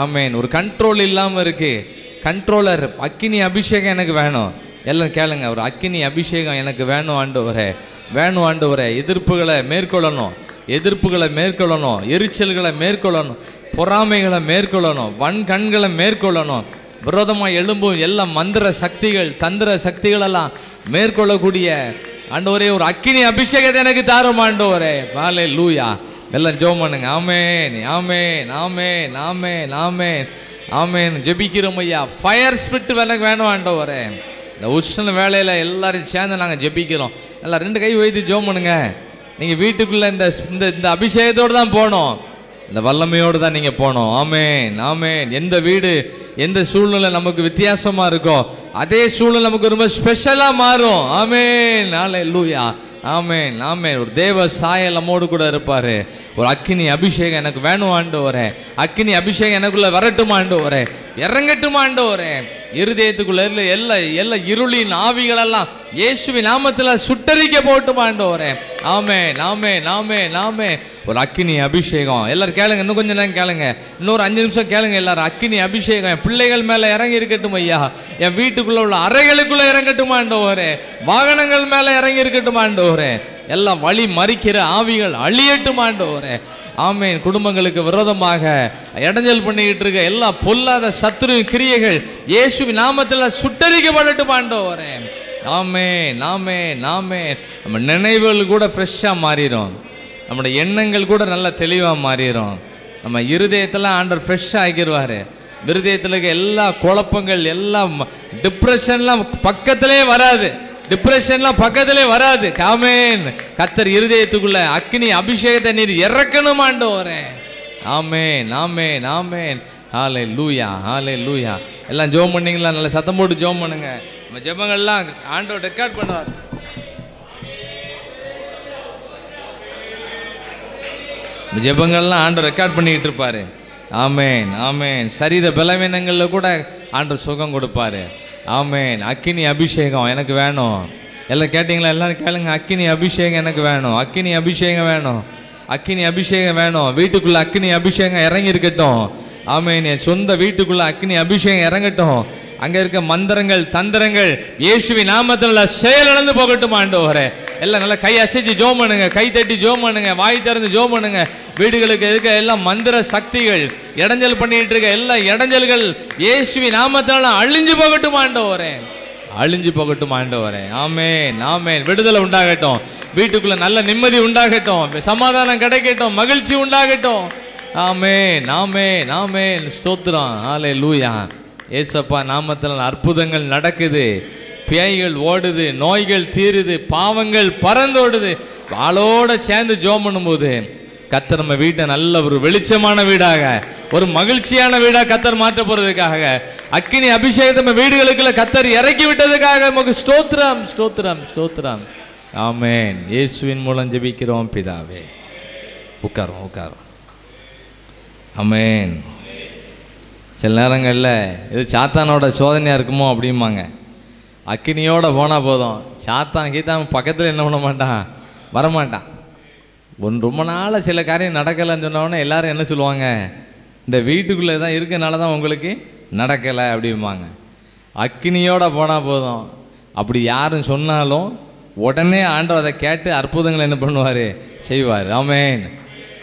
ஆமென். ஒரு கண்ட்ரோல் இல்லாமல் இருக்குது, கண்ட்ரோலர். அக்கினி அபிஷேகம் எனக்கு வேணும். எல்லாம் கேளுங்க, ஒரு அக்கினி அபிஷேகம் எனக்கு வேணும் ஆண்டவரே, வேணும் ஆண்டவரே. எதிர்ப்புகளை மேற்கொள்ளணும், எதிர்ப்புகளை மேற்கொள்ளணும், எரிச்சல்களை மேற்கொள்ளணும், பொறாமைகளை மேற்கொள்ளணும், வன் கண்களை மேற்கொள்ளணும். விரோதமாக எழும்பும் எல்லா மந்திர சக்திகள், தந்திர சக்திகளெல்லாம் மேற்கொள்ளக்கூடிய ஆண்டவரே, ஒரு அக்கினி அபிஷேகத்தை எனக்கு தாரும் ஆண்டவரே. அல்லேலூயா. எல்லாம் ஜெபம் பண்ணுங்க. ஆமென், ஆமென், ஆமென், ஆமென், ஆமென், ஆமென். ஜெபிக்கிறோம் ஐயா. ஃபயர் ஸ்பிரிட் எனக்கு வேணும் ஆண்டவரே. இந்த உஷ்ண வேலையில் எல்லாரும் சேர்ந்து நாங்கள் ஜெபிக்கிறோம். எல்லாம் 2 கை வைத்து ஜெபம் பண்ணுங்க. நீங்கள் வீட்டுக்குள்ளே இந்த இந்த அபிஷேகத்தோடு தான் போகணும், இந்த வல்லமையோடு தான் நீங்கள் போகணும். ஆமென், ஆமென். எந்த வீடு, எந்த சூழ்நிலை நமக்கு வித்தியாசமாக இருக்கோ அதே சூழ்நிலை நமக்கு ரொம்ப ஸ்பெஷலாக மாறும். ஆமென், அல்லேலூயா. ஆமென், ஆமென். ஒரு தேவ சாயல் நம்மோடு கூட இருப்பார். ஒரு அக்கினி அபிஷேகம் எனக்கு வேணும் ஆண்டவரே. அக்கினி அபிஷேகம் எனக்குள்ளே வரட்டும் ஆண்டவரே, இறங்கட்டும் ஆண்டவரே. இருதயத்துக்குள்ள எல்லா இருளின் ஆவிகளெல்லாம் இயேசுவின் நாமத்தில் சுட்டரிக்க போட்டும் ஆண்டவரே. ஆமென், ஆமென், ஆமென், ஆமென். ஒரு அக்கினி அபிஷேகம். எல்லாரும் கேளுங்க, இன்னும் கொஞ்சம் நேரம் கேளுங்க, இன்னொரு 5 நிமிஷம் கேளுங்க எல்லாரும். அக்கினி அபிஷேகம் என் பிள்ளைகள் மேலே இறங்கி இருக்கட்டும் ஐயா. என் வீட்டுக்குள்ளே உள்ள அறைகளுக்குள்ளே இறங்கட்டும் ஆண்டவரே. வாகனங்கள் மேலே இறங்கி இருக்கட்டும் ஆண்டவரே. எல்லாம் வழி மறிக்கிற ஆவிகள் அழியட்டும் ஆண்டவரே. ஆமென். குடும்பங்களுக்கு விரோதமாக இடைஞ்சல் பண்ணிக்கிட்டு இருக்க எல்லா பொல்லாத சத்துரு கிரியைகள் இயேசுவின் நாமத்தில் சுட்டரிக்கப்படட்டும் ஆண்டவரே. ஆமென், ஆமென், ஆமென். நம்ம நினைவுகள் கூட ஃப்ரெஷ்ஷாக மாறிடும், நம்முடைய எண்ணங்கள் கூட நல்லா தெளிவாக மாறிடும். நம்ம இருதயத்தில் ஆண்டவர் ஃப்ரெஷ்ஷாக ஆக்கிடுவார். இருதயத்தில் இருக்க எல்லா குழப்பங்கள், எல்லாம் டிப்ரெஷன்லாம் பக்கத்திலே வராது, டிப்ரெஷன்லாம் பக்கத்திலே வராது. ஆமென். கர்த்தர் இருதயத்துக்குள்ள அக்கினி அபிஷேகத்தை நீர் இறக்கணும் ஆண்டவரே. ஆமென், ஆமென், ஆமென். ஹல்லேலூயா, ஹல்லேலூயா. எல்லாம் ஜெபம் பண்ணீங்களா? நல்ல சத்தம் போட்டு ஜெபம் பண்ணுங்க. நம்ம ஜெபங்கள்லாம் ஆண்டவர் ரெக்கார்ட் பண்ணுவார். ஜெபங்கள்லாம் ஆண்டவர் ரெக்கார்ட் பண்ணிக்கிட்டு இருப்பார். ஆமென், ஆமென். சரீர பலவீனங்களில் கூட ஆண்டவர் சுகம் கொடுப்பார். ஆமென். அக்கினி அபிஷேகம் எனக்கு வேணும். எல்லாம் கேட்டிங்களா? எல்லாரும் கேளுங்க. அக்கினி அபிஷேகம் எனக்கு வேணும், அக்கினி அபிஷேகம் வேணும், அக்கினி அபிஷேகம் வேணும். வீட்டுக்குள்ளே அக்கினி அபிஷேகம் இறங்கி இருக்கட்டும். ஆமென். என் சொந்த வீட்டுக்குள்ளே அக்கினி அபிஷேகம் இறங்கட்டும். அங்கே இருக்க மந்திரங்கள், தந்திரங்கள் இயேசுவின் நாமத்தில் செயலிழந்து போகட்டும் ஆண்டவரே. எல்லாம் நல்லா கை அசைச்சு ஜெபம் பண்ணுங்க, கை தட்டி ஜெபம் பண்ணுங்க, வாய் திறந்து ஜெபம் பண்ணுங்க. வீடுகளுக்கு இருக்க எல்லாம் மந்திர சக்திகள், இடைஞ்சல் பண்ணிட்டு இருக்க எல்லா இடைஞ்சல்கள் இயேசுவின் நாமத்தில் அழிஞ்சு போகட்டும் ஆண்டவரே. அழிஞ்சு போகட்டும் ஆண்டவரே. ஆமென், ஆமென். விடுதலை உண்டாகட்டும், வீட்டுக்குள்ள நல்ல நிம்மதி உண்டாகட்டும், சமாதானம் கிடைக்கட்டும், மகிழ்ச்சி உண்டாகட்டும். ஆமென், ஆமென், ஆமென். ஸ்தோத்திரம். ஹல்லேலூயா. ஏசப்பா நாமத்தில் அற்புதங்கள் நடக்குது, பேய்கள் ஓடுது, நோய்கள் தீருது, பாவங்கள் பறந்தோடுது. ஆளோட சேர்ந்து ஜெபம் பண்ணும்போது கர்த்தர் நம்ம வீட்டை நல்ல ஒரு வெளிச்சமான வீடாக, ஒரு மகிழ்ச்சியான வீடாக கர்த்தர் மாற்ற போறதுக்காக, அக்கினி அபிஷேகத்தை நம்ம வீடுகளுக்குள்ள கர்த்தர் இறக்கி விட்டதுக்காக நமக்கு ஸ்தோத்திரம், ஸ்தோத்திரம், ஸ்தோத்திரம். ஆமென். இயேசுவின் மூலம் ஜெபிக்கிறோம் பிதாவே. உட்காரும், உட்காரும். ஆமென். சில நேரங்களில் இது சாத்தானோட சோதனையாக இருக்குமோ அப்படிம்பாங்க. அக்கினியோட போனால் போதும், சாத்தான் கீத்தான் பக்கத்தில் என்ன பண்ண மாட்டான், வரமாட்டான். ரொம்ப நாள் சில காரியம் நடக்கலைன்னு சொன்னோடனே எல்லாரும் என்ன சொல்லுவாங்க, இந்த வீட்டுக்குள்ளே தான் இருக்கனால தான் உங்களுக்கு நடக்கலை அப்படிம்பாங்க. அக்கினியோட போனால் போதும், அப்படி யாரும் சொன்னாலும் உடனே ஆண்டவர் அதை கேட்டு அற்புதங்களை என்ன பண்ணுவார், செய்வார். ஆமென்.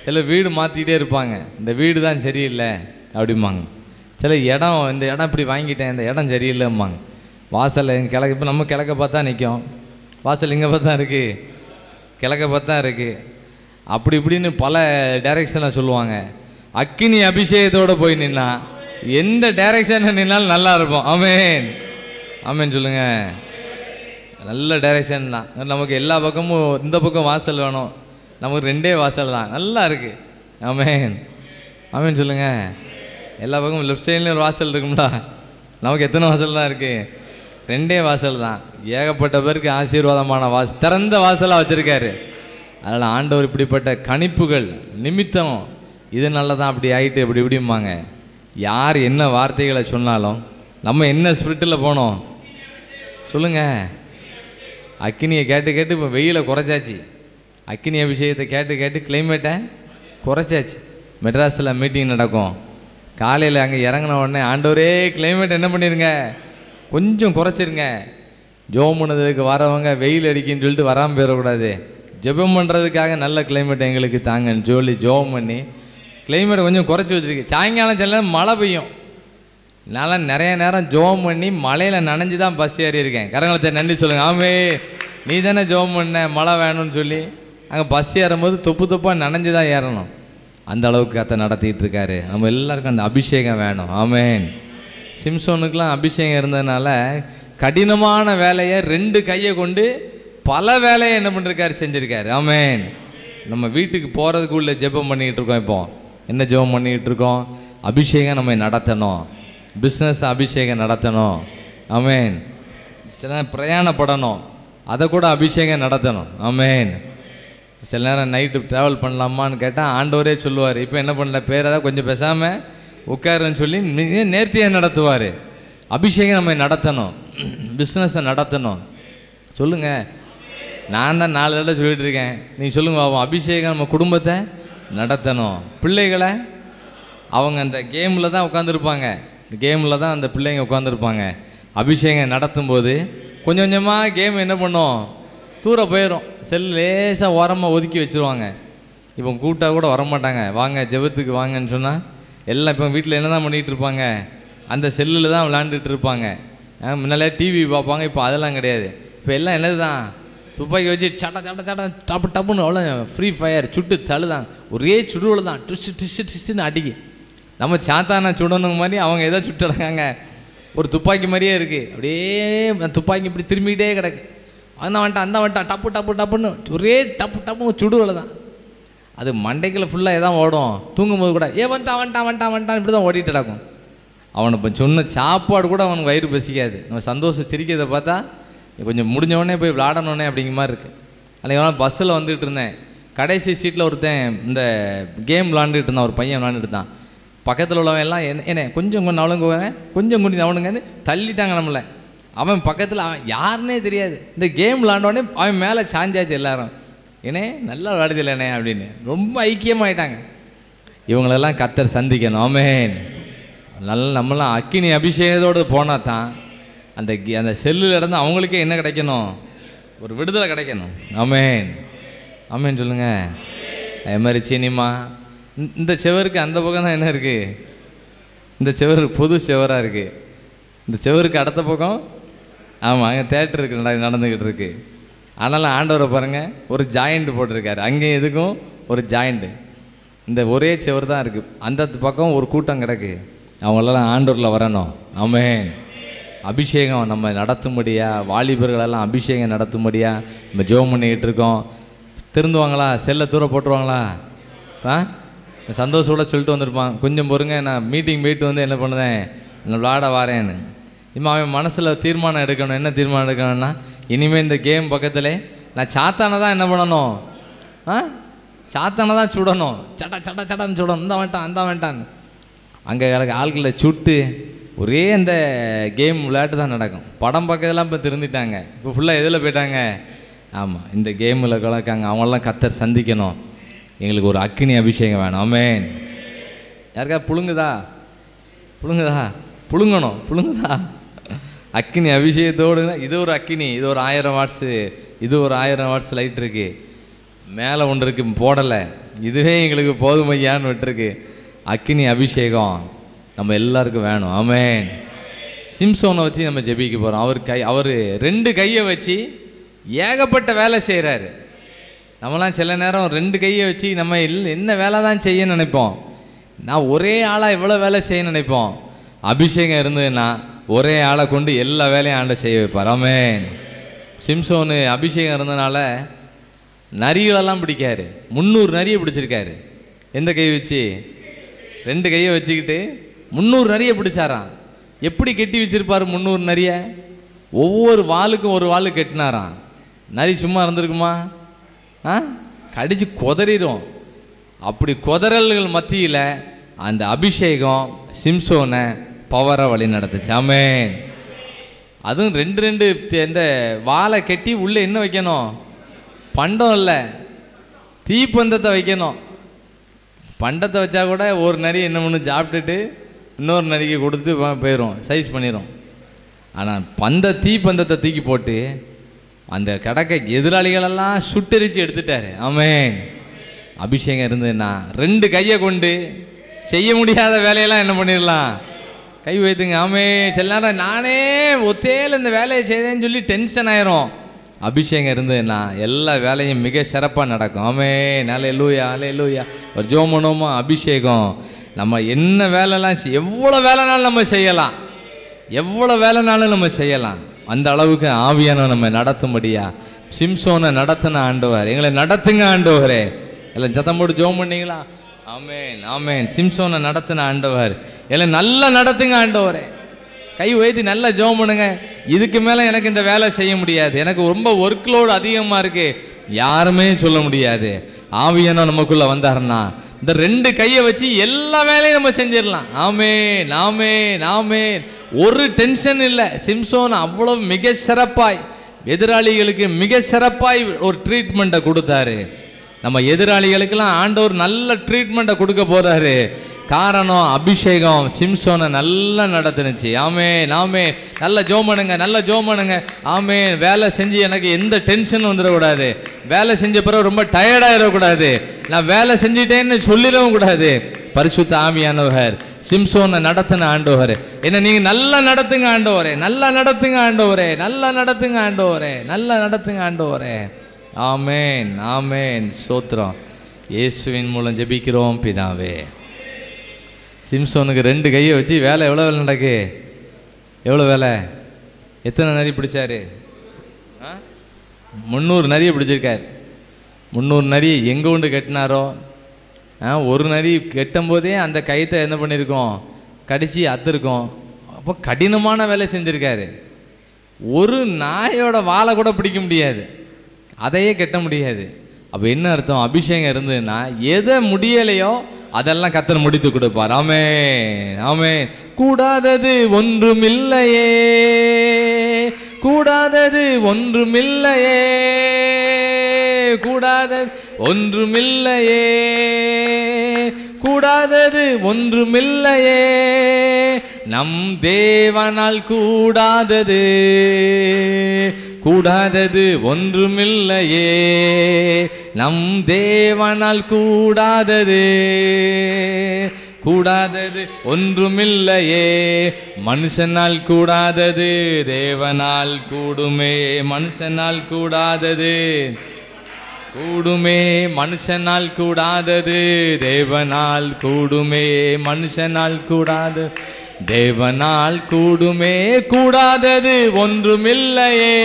சில வீடு மாற்றிக்கிட்டே இருப்பாங்க, இந்த வீடு தான் சரியில்லை அப்படிம்பாங்க. சில இடம், இந்த இடம் இப்படி வாங்கிட்டேன், இந்த இடம் சரியில்லைம்பாங்க. வாசல் கிழக்கு, இப்போ நம்ம கிழக்க பார்த்தா நிற்கும், வாசல் இங்கே பார்த்தா இருக்குது, கிழக்க பார்த்தா இருக்குது, அப்படி இப்படின்னு பல டைரெக்ஷனில் சொல்லுவாங்க. அக்கினி அபிஷேகத்தோடு போய் நின்னா எந்த டைரெக்ஷனில் நின்னாலும் நல்லா இருப்போம். ஆமென், ஆமென் சொல்லுங்கள். நல்ல டைரெக்ஷன் தான். நமக்கு எல்லா பக்கமும் இந்த பக்கம் வாசல் வேணும், நமக்கு 2 வாசல் தான், நல்லா இருக்குது. ஆமென், ஆமென் சொல்லுங்கள். எல்லா பக்கமும் லெஃப்ட் சைட்லேயும் ஒரு வாசல் இருக்கும்டா, நமக்கு எத்தனை வாசல் தான் இருக்குது, 2 வாசல் தான். ஏகப்பட்ட பேருக்கு ஆசீர்வாதமான வாசல், திறந்த வாசலாக வச்சுருக்காரு. அதனால் ஆண்டவர் இப்படிப்பட்ட கணிப்புகள் நிமித்தம் இதனால தான் அப்படி ஆகிட்டு இப்படி இப்படிம்பாங்க. யார் என்ன வார்த்தைகளை சொன்னாலும் நம்ம என்ன ஸ்பிரிட்டில் போனோம் சொல்லுங்கள். அக்கினியை கேட்டு கேட்டு இப்போ வெயிலை குறைச்சாச்சு, அக்கினி அபிஷேகத்தை கேட்டு கேட்டு கிளைமேட்டை குறைச்சாச்சு. மெட்ராஸில் மீட்டிங் நடக்கும், காலையில் அங்கே இறங்கின உடனே ஆண்டவரே கிளைமேட் என்ன பண்ணிடுங்க, கொஞ்சம் குறைச்சிருங்க. ஜெபம் பண்ணதுக்கு வரவங்க வெயில் அடிக்குன்னு சொல்லிட்டு வராமல் போயிடக்கூடாது, ஜெபம் பண்ணுறதுக்காக நல்ல கிளைமேட் எங்களுக்கு தாங்கன்னு சொல்லி ஜெபம் பண்ணி கிளைமேட்டை கொஞ்சம் குறைச்சி வச்சுருக்கு. சாயங்காலம் சில மழை பெய்யும், நான் நிறைய நேரம் ஜெபம் பண்ணி மழையில் நனைஞ்சு தான் பஸ் ஏறி இருக்கேன். கரங்களத்தை நன்றி சொல்லுங்கள். ஆமே, நீ தானே ஜெபம் பண்ண மழை வேணும்னு சொல்லி. அங்கே பஸ் ஏறும்போது தொப்பு தொப்பாக நனைஞ்சு தான் ஏறணும். அந்த அளவுக்கு கத்தை நடத்திட்டு இருக்காரு. நம்ம எல்லாருக்கும் அந்த அபிஷேகம் வேணும். ஆமென். சிம்சோனுக்கெலாம் அபிஷேகம் இருந்ததுனால கடினமான வேலையை 2 கையை கொண்டு பல வேலையை என்ன பண்ணிருக்காரு, செஞ்சுருக்காரு. ஆமென். நம்ம வீட்டுக்கு போகிறதுக்குள்ள ஜெபம் பண்ணிக்கிட்டு இருக்கோம். இப்போ என்ன ஜெபம் பண்ணிக்கிட்டு இருக்கோம், அபிஷேகம் நம்ம நடத்தணும், பிஸ்னஸ் அபிஷேகம் நடத்தணும். ஆமென். சில பிரயாணப்படணும், அதை கூட அபிஷேகம் நடத்தணும். ஆமென். சில நேரம் நைட்டு ட்ராவல் பண்ணலாமான்னு கேட்டால் ஆண்டவரே சொல்லுவார், இப்போ என்ன பண்ணல பேரை கொஞ்சம் பேசாமல் உட்காருன்னு சொல்லி மிக நேர்த்தியாக நடத்துவார். அபிஷேகம் நம்ம நடத்தணும், பிஸ்னஸை நடத்தணும். சொல்லுங்கள். நான் தான் 4 தடவை சொல்லிகிட்டு இருக்கேன், நீங்கள் சொல்லுங்கள் பாவம். அபிஷேகம் நம்ம குடும்பத்தை நடத்தணும். பிள்ளைகளை அவங்க அந்த கேமில் தான் உட்காந்துருப்பாங்க, இந்த கேமில் தான் அந்த பிள்ளைங்க உட்காந்துருப்பாங்க. அபிஷேகம் நடத்தும் போது கொஞ்சம் கொஞ்சமாக கேம் என்ன பண்ணும், தூர போயிடும். செல் லேசாக ஓரமாக ஒதுக்கி வச்சுருவாங்க. இப்போ கூட்டாக கூட வரமாட்டாங்க, வாங்க ஜெபத்துக்கு வாங்கன்னு சொன்னால் எல்லாம் இப்போ வீட்டில் என்ன தான் பண்ணிகிட்டு இருப்பாங்க, அந்த செல்லில் தான் விளாண்டுட்டு இருப்பாங்க. முன்னாலே டிவி பார்ப்பாங்க, இப்போ அதெல்லாம் கிடையாது. இப்போ எல்லாம் என்னது தான், துப்பாக்கி வச்சு சட்ட சட்ட சட்ட டப்பு டப்புன்னு அவ்வளோ ஃப்ரீ ஃபயர் சுட்டு தழுதான், ஒரே சுடுவில் தான் ட்விஸ்ட்டு ட்விஸ்ட்டு ட்விஸ்ட்டுன்னு அடிக்கி. நம்ம சாத்தான சுடணுங்க மாதிரி அவங்க எதோ சுட்டுறாங்க, ஒரு துப்பாக்கி மாதிரியே இருக்குது. அப்படியே துப்பாக்கி இப்படி திரும்பிக்கிட்டே கிடக்கு. அந்த வந்துட்டான் அந்த வந்துட்டான் டப்பு டப்பு டப்புன்னு ஒரே டப்பு டப்புன்னு சுடுவில் தான். அது மண்டைக்குள்ள ஃபுல்லாக எதாவது ஓடும். தூங்கும்போது கூட வந்துட்டான் வந்துட்டான் வந்துட்டான் வந்துட்டான் இப்படி தான் ஓடிட்டு கிடக்கும். அவனை இப்போ சொன்ன சாப்பாடு கூட அவனுக்கு வயிறு பசிக்காது. நம்ம சந்தோஷம் சிரிக்கிறத பார்த்தா கொஞ்சம் முடிஞ்சவொடனே போய் விளாடணுன்னே அப்படிங்கிற மாதிரி இருக்குது. அன்றைக்கி பஸ்ஸில் வந்துட்டு இருந்தேன், கடைசி சீட்டில் ஒருத்தன் இந்த கேம் விளாண்டுட்டு இருந்தான், ஒரு பையன் விளாண்டுட்டு இருந்தான். பக்கத்தில் உள்ளவன் எல்லாம் என்ன கொஞ்சம் நவளுங்க கொஞ்சம் குடி நவனுங்க தள்ளிட்டாங்க நம்மளை. அவன் பக்கத்தில் அவன் யாருன்னே தெரியாது, இந்த கேம் விளாண்டோடனே அவன் மேலே சாஞ்சாச்சு எல்லாரும். ஏன்னே நல்லா விளாடுதில்லைண்ணே அப்படின்னு ரொம்ப ஐக்கியமாயிட்டாங்க. இவங்களெல்லாம் கர்த்தர் சந்திக்கணும். ஆமென். நம்மளாம் அக்கினி அபிஷேகத்தோடு போனால் தான் அந்த செல்லில் இருந்து அவங்களுக்கே என்ன கிடைக்கணும், ஒரு விடுதலை கிடைக்கணும். ஆமென். ஆமென் சொல்லுங்கள். அதே மாதிரி சினிமா இந்த செவருக்கு அந்த பக்கம் தான் என்ன இருக்குது, இந்த செவரு புது செவராக இருக்குது. இந்த செவருக்கு அடுத்த பக்கம் ஆமாம், அங்கே தேட்டர் இருக்கு, நடந்துக்கிட்டு இருக்கு. ஆனாலும் ஆண்டவரை பாருங்கள், ஒரு ஜாயிண்ட் போட்டிருக்காரு. அங்கேயும் இதுக்கும் ஒரு ஜாயிண்ட்டு. இந்த ஒரே செவர் தான் இருக்குது. அந்த பக்கம் ஒரு கூட்டம் கிடக்கு. அவங்களெல்லாம் ஆண்டவரில் வரணும். ஆமென். அபிஷேகம் நம்ம நடத்தும்படியா, வாலிபர்களெல்லாம் அபிஷேகம் நடத்தும்படியா நம்ம ஜெபம் பண்ணிக்கிட்டு இருக்கோம். திருந்துவாங்களா? செல்லை தூர போட்டுருவாங்களா? சந்தோஷோட சொல்லிட்டு வந்திருப்பான், கொஞ்சம் பொறுங்க, நான் மீட்டிங் போயிட்டு வந்து என்ன பண்ணுறேன், நான் விளாட வரேன்னு. இம்மா அவன் மனசில் தீர்மானம் எடுக்கணும். என்ன தீர்மானம் எடுக்கணும்னா, இனிமேல் இந்த கேம் பக்கத்தில் நான் சாத்தானை தான் என்ன பண்ணணும், சாத்தானை தான் சுடணும், சட்டான்னு சுடணும். இந்த வேண்டான் அந்த வேண்டான். அங்கே கிடக்க ஆட்களை சுட்டு ஒரே அந்த கேம் விளையாட்டு தான் நடக்கும். படம் பக்கத்தெல்லாம் இப்போ திருந்திட்டாங்க. இப்போ ஃபுல்லாக எதில் போயிட்டாங்க? ஆமாம், இந்த கேமில் கலக்காங்க. அவங்களெல்லாம் கர்த்தர் சந்திக்கணும். எங்களுக்கு ஒரு அக்கினி அபிஷேகம் வேணும். ஆமென். யாருக்கா புழுங்குதா? புழுங்குதா? அக்கினி அபிஷேகத்தோடு. இது ஒரு அக்கினி, இது ஒரு 1000 வாட்ஸு, இது ஒரு 1000 வாட்ஸ் லைட் இருக்குது. மேலே ஒன்று இருக்குது, போடலை. இதுவே எங்களுக்கு போதுமையான்னு விட்டுருக்கு. அக்கினி அபிஷேகம் நம்ம எல்லாருக்கும் வேணும். ஆமென். சிம்சோனை வச்சு நம்ம ஜெபிக்க போகிறோம். அவர் 2 கையை வச்சு ஏகப்பட்ட வேலை செய்கிறாரு. நம்மளாம் சில நேரம் 2 கையை வச்சு நம்ம என்ன வேலை தான் செய்ய நினைப்போம். நான் ஒரே ஆளாக எவ்வளோ வேலை செய்ய நினைப்போம். அபிஷேகம் இருந்ததுன்னா ஒரே ஆளை கொண்டு எல்லா வேலையும் ஆண்டை செய்ய வைப்பார். ஆமென். சிம்சோனு அபிஷேகம் இருந்ததுனால நரிகளெல்லாம் பிடிக்காரு. 300 நரியை பிடிச்சிருக்காரு. எந்த கை வச்சு? 2 கையை வச்சுக்கிட்டு 300 நரியை பிடிச்சாராம். எப்படி கெட்டி வச்சிருப்பார் 300 நரியை? ஒவ்வொரு வாளுக்கும் ஒரு வாள் கெட்டினாராம். நரி சும்மா இருந்திருக்குமா? கடிச்சு கொதறிடும். அப்படி கொதறல்கள் மத்தியில் அந்த அபிஷேகம் சிம்சோனை பவரை வழி நடத்துச்சு. ஆமென். அதுவும் 2 இந்த வாழை கெட்டி உள்ளே என்ன வைக்கணும்? பண்டம் இல்லை, தீப்பந்தத்தை வைக்கணும். பண்டத்தை வச்சா கூட ஒரு நரி என்ன பண்ணு, சாப்பிட்டுட்டு இன்னொரு நரிக்கு கொடுத்து போயிடும், சைஸ் பண்ணிடும். ஆனால் தீப்பந்தத்தை தூக்கி போட்டு அந்த கடக்க எதிராளிகளெல்லாம் சுட்டெரிச்சு எடுத்துட்டாரு. ஆமென். அபிஷேகம் இருந்ததுன்னா 2 கையை கொண்டு செய்ய முடியாத வேலையெல்லாம் என்ன பண்ணிடலாம், கை வைத்துங்க. ஆமென். சில நேரம் நானே ஒத்தேல இந்த வேலையை செய்தேன்னு சொல்லி டென்ஷன் ஆயிரும். அபிஷேகம் இருந்ததுன்னா எல்லா வேலையும் மிக சிறப்பாக நடக்கும். ஆமென். அல்லேலூயா, அல்லேலூயா. ஒரு ஜெபம் பண்ணுவோமா? அபிஷேகம் நம்ம என்ன வேலைலாம் எவ்வளோ வேலைனாலும் நம்ம செய்யலாம், எவ்வளோ வேலைனாலும் நம்ம செய்யலாம். அந்த அளவுக்கு ஆவியான நம்ம நடத்தும்படியா சிம்சோனை நடத்தின ஆண்டவர், எங்களை நடத்துங்க ஆண்டவரே. எல்லாம் சத்தம் போட்டு ஜெபம் பண்ணீங்களா? ஆமென், ஆமென். சிம்சோனை நடத்தின ஆண்டவர், எல்லாம் நல்லா நடத்துங்க ஆண்டவரே. கை உயர்த்தி நல்லா ஜெபம் பண்ணுங்க. இதுக்கு மேலே எனக்கு இந்த வேலை செய்ய முடியாது, எனக்கு ரொம்ப ஒர்க் லோடு அதிகமாக இருக்குது, யாருமே சொல்ல முடியாது. ஆவியான நமக்குள்ளே வந்தாருன்னா இந்த 2 கையை வச்சு எல்லா வேலையும் நம்ம செஞ்சிடலாம். ஆமென், ஆமென், ஆமென். ஒரு டென்ஷன் இல்லை. சிம்சோன் அவ்வளோ மிக சிறப்பாய் எதிராளிகளுக்கு மிக சிறப்பாய் ஒரு ட்ரீட்மெண்ட்டை கொடுத்தாரு. நம்ம எதிராளிகளுக்கெல்லாம் ஆண்டவர் நல்ல ட்ரீட்மெண்ட்டை கொடுக்க போகிறாரு. காரணம் அபிஷேகம் சிம்சோனை நல்லா நடத்துனுச்சு. ஆமென், ஆமென். நல்ல ஜெபம் பண்ணுங்க, நல்ல ஜெபம் பண்ணுங்க. ஆமென். வேலை செஞ்சு எனக்கு எந்த டென்ஷன் வந்துடக்கூடாது, வேலை செஞ்ச பிறகு ரொம்ப டயர்டாயிடக்கூடாது, நான் வேலை செஞ்சிட்டேன்னு சொல்லிடவும் கூடாது. பரிசுத்த ஆவியானவர் சிம்சோனை நடத்தின ஆண்டவர், என்ன நீங்கள் நல்லா நடத்துங்க ஆண்டவரே, நல்லா நடத்துங்க ஆண்டவரே, நல்லா நடத்துங்க ஆண்டவரே, நல்லா நடத்துங்க ஆண்டவரே. ஆமென், ஆமென். ஸ்தோத்திரம். இயேசுவின் மூலம் ஜெபிக்கிறோம் பிதாவே. சிம்சோனுக்கு 2 கையை வச்சு வேலை எவ்வளோ வேலை நடக்கு, எவ்வளோ வேலை, எத்தனை நரி பிடிச்சாரு? 300 நரியை பிடிச்சிருக்கார். 300 நரி எங்கே கொண்டு கட்டினாரோ, ஒரு நரி கட்டும் போதே அந்த கைத்தை என்ன பண்ணியிருக்கோம், கடிச்சு அத்துருக்கோம். அப்போ கடினமான வேலை செஞ்சுருக்காரு. ஒரு நாயோட வாழை கூட பிடிக்க முடியாது, அதையே கட்ட முடியாது. அப்போ என்ன அர்த்தம்? அபிஷேகம் இருந்ததுன்னா எதை முடியலையோ அதெல்லாம் கர்த்தர் முடித்து கொடுப்பார். ஆமென், ஆமென். கூடாதது ஒன்றுமில்லையே, கூடாதது ஒன்றுமில்லையே, கூடாதது ஒன்றுமில்லையே, கூடாதது ஒன்றுமில்லையே, நம் தேவனால் கூடாதது, கூடாதது ஒன்றுமில்லையே, நம் தேவனால் கூடாதது, கூடாதது ஒன்றுமில்லையே. மனுஷனால் கூடாதது தேவனால் கூடுமே. மனுஷனால் கூடாதது கூடுமே. மனுஷனால் கூடாதது தேவனால் கூடுமே. மனுஷனால் கூடாது தேவனால் கூடுமே. கூடாதது ஒன்றுமில்லையே.